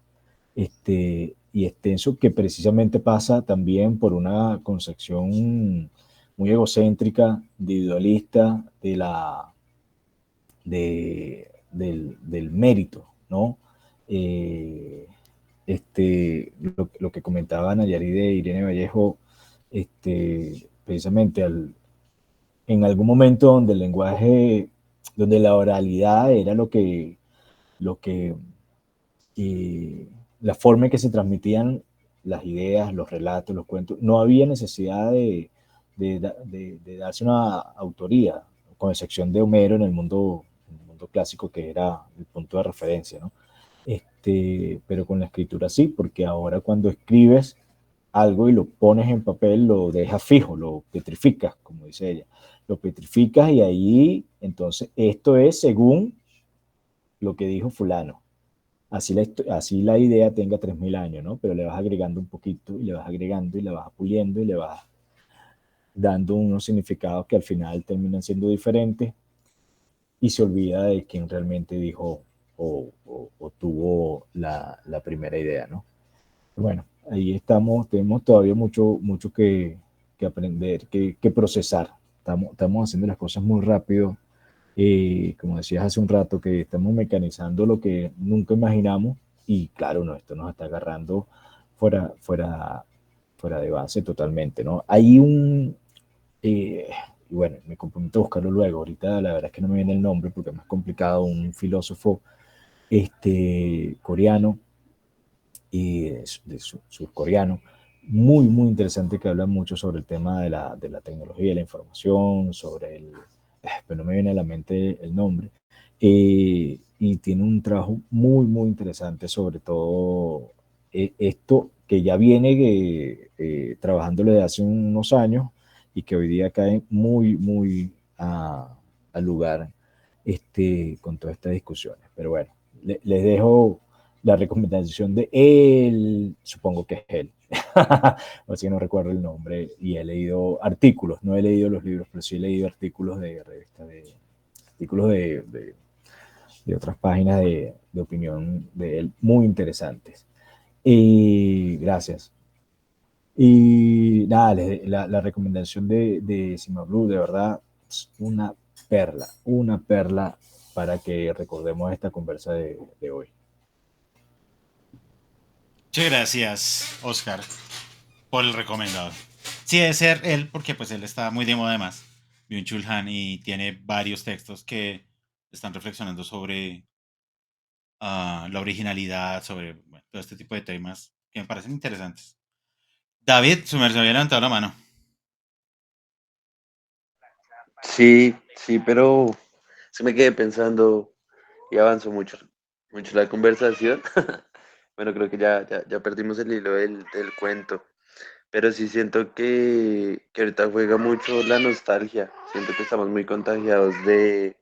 D: y extenso que precisamente pasa también por una concepción muy egocéntrica, individualista del mérito, ¿no? Eh, lo que comentaba Nayarit de Irene Vallejo, precisamente en algún momento donde el lenguaje, donde la oralidad era lo que la forma en que se transmitían las ideas, los relatos, los cuentos, no había necesidad de darse una autoría, con excepción de Homero en el mundo clásico, que era el punto de referencia, ¿no? Pero con la escritura sí, porque ahora cuando escribes algo y lo pones en papel, lo dejas fijo, lo petrificas, como dice ella. Lo petrificas y ahí, entonces, esto es según lo que dijo fulano. Así la idea tenga 3.000 años, ¿no? Pero le vas agregando un poquito y le vas agregando y le vas puliendo y le vas dando unos significados que al final terminan siendo diferentes y se olvida de quién realmente dijo o tuvo la primera idea, ¿no? Bueno, ahí estamos, tenemos todavía mucho que aprender, que procesar. Estamos haciendo las cosas muy rápido. Como decías hace un rato, que estamos mecanizando lo que nunca imaginamos y claro, no, esto nos está agarrando fuera, fuera, fuera de base totalmente, ¿no? Hay y bueno, me comprometo a buscarlo luego, ahorita la verdad es que no me viene el nombre porque es más complicado, un filósofo coreano y surcoreano, muy interesante, que habla mucho sobre el tema de la tecnología, la información, pero no me viene a la mente el nombre, y tiene un trabajo muy interesante sobre todo esto que ya viene trabajándolo desde hace unos años y que hoy día cae muy al lugar con todas estas discusiones. Pero bueno, les dejo la recomendación de él, supongo que es él, así que no recuerdo el nombre, y he leído artículos, no he leído los libros, pero sí he leído artículos de revistas, artículos de otras páginas de opinión de él, muy interesantes. Y gracias. Y nada, la recomendación de Cima Blue, de verdad, es una perla para que recordemos esta conversa de hoy.
A: Muchas gracias, Oscar, por el recomendado. Sí, debe ser él, porque pues él está muy de moda además, Byung-Chul Han, y tiene varios textos que están reflexionando sobre la originalidad, sobre bueno, todo este tipo de temas que me parecen interesantes. David, su merced había levantado la mano.
E: Sí, pero se me quedé pensando y avanzó mucho la conversación. Bueno, creo que ya perdimos el hilo del cuento, pero sí siento que ahorita juega mucho la nostalgia. Siento que estamos muy contagiados de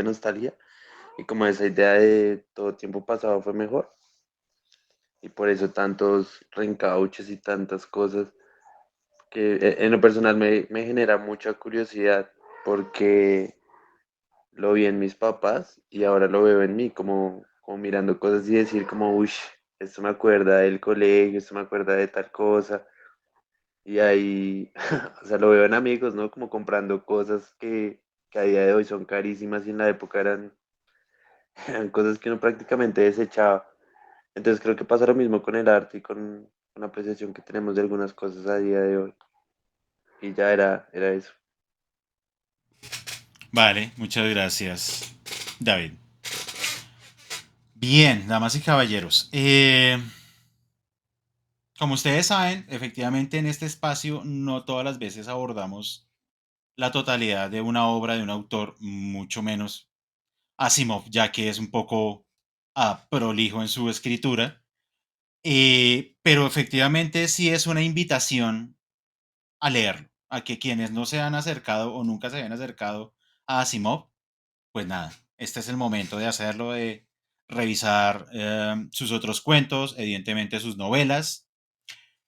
E: nostalgia y como esa idea de todo tiempo pasado fue mejor y por eso tantos reencauches y tantas cosas que en lo personal me genera mucha curiosidad porque lo vi en mis papás y ahora lo veo en mí, como mirando cosas y decir como, uy, esto me acuerda del colegio, esto me acuerda de tal cosa. Y ahí, o sea, lo veo en amigos, ¿no? Como comprando cosas que a día de hoy son carísimas y en la época eran cosas que uno prácticamente desechaba. Entonces creo que pasa lo mismo con el arte y con la apreciación que tenemos de algunas cosas a día de hoy. y ya era eso.
A: Vale, muchas gracias, David. Bien, damas y caballeros. Como ustedes saben, efectivamente en este espacio no todas las veces abordamos la totalidad de una obra de un autor, mucho menos Asimov, ya que es un poco prolijo en su escritura. Pero efectivamente sí es una invitación a leerlo, a que quienes no se han acercado o nunca se habían acercado a Asimov, pues nada, este es el momento de hacerlo, de revisar sus otros cuentos, evidentemente sus novelas,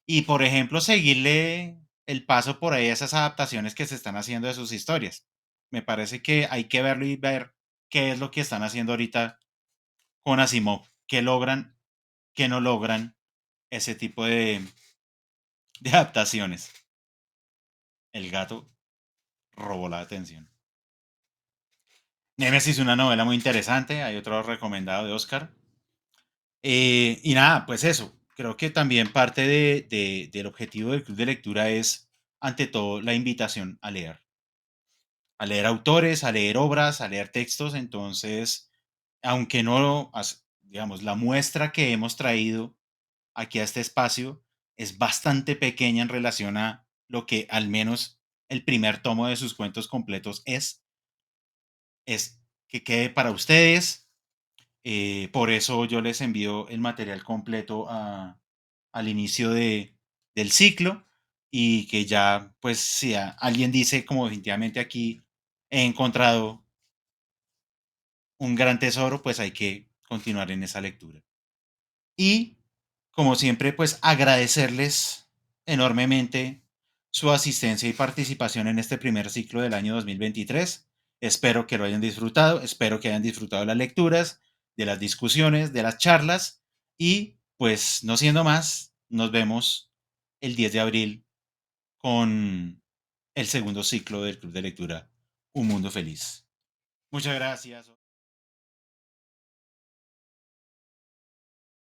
A: y por ejemplo seguirle el paso por ahí a esas adaptaciones que se están haciendo de sus historias. Me parece que hay que verlo y ver qué es lo que están haciendo ahorita con Asimov, qué logran, qué no logran, ese tipo de adaptaciones. El gato robó la atención. Nemesis, una novela muy interesante, hay otro recomendado de Oscar. Y nada, pues eso, creo que también parte del objetivo del club de lectura es, ante todo, la invitación a leer autores, a leer obras, a leer textos. Entonces, aunque no, digamos, la muestra que hemos traído aquí a este espacio es bastante pequeña en relación a lo que al menos el primer tomo de sus cuentos completos es que quede para ustedes. Por eso yo les envío el material completo al inicio del ciclo y que ya, pues, si alguien dice como definitivamente aquí he encontrado un gran tesoro, pues hay que continuar en esa lectura. Y, como siempre, pues agradecerles enormemente su asistencia y participación en este primer ciclo del año 2023. Espero que lo hayan disfrutado, espero que hayan disfrutado de las lecturas, de las discusiones, de las charlas y pues no siendo más, nos vemos el 10 de abril con el segundo ciclo del Club de Lectura Un Mundo Feliz. Muchas gracias.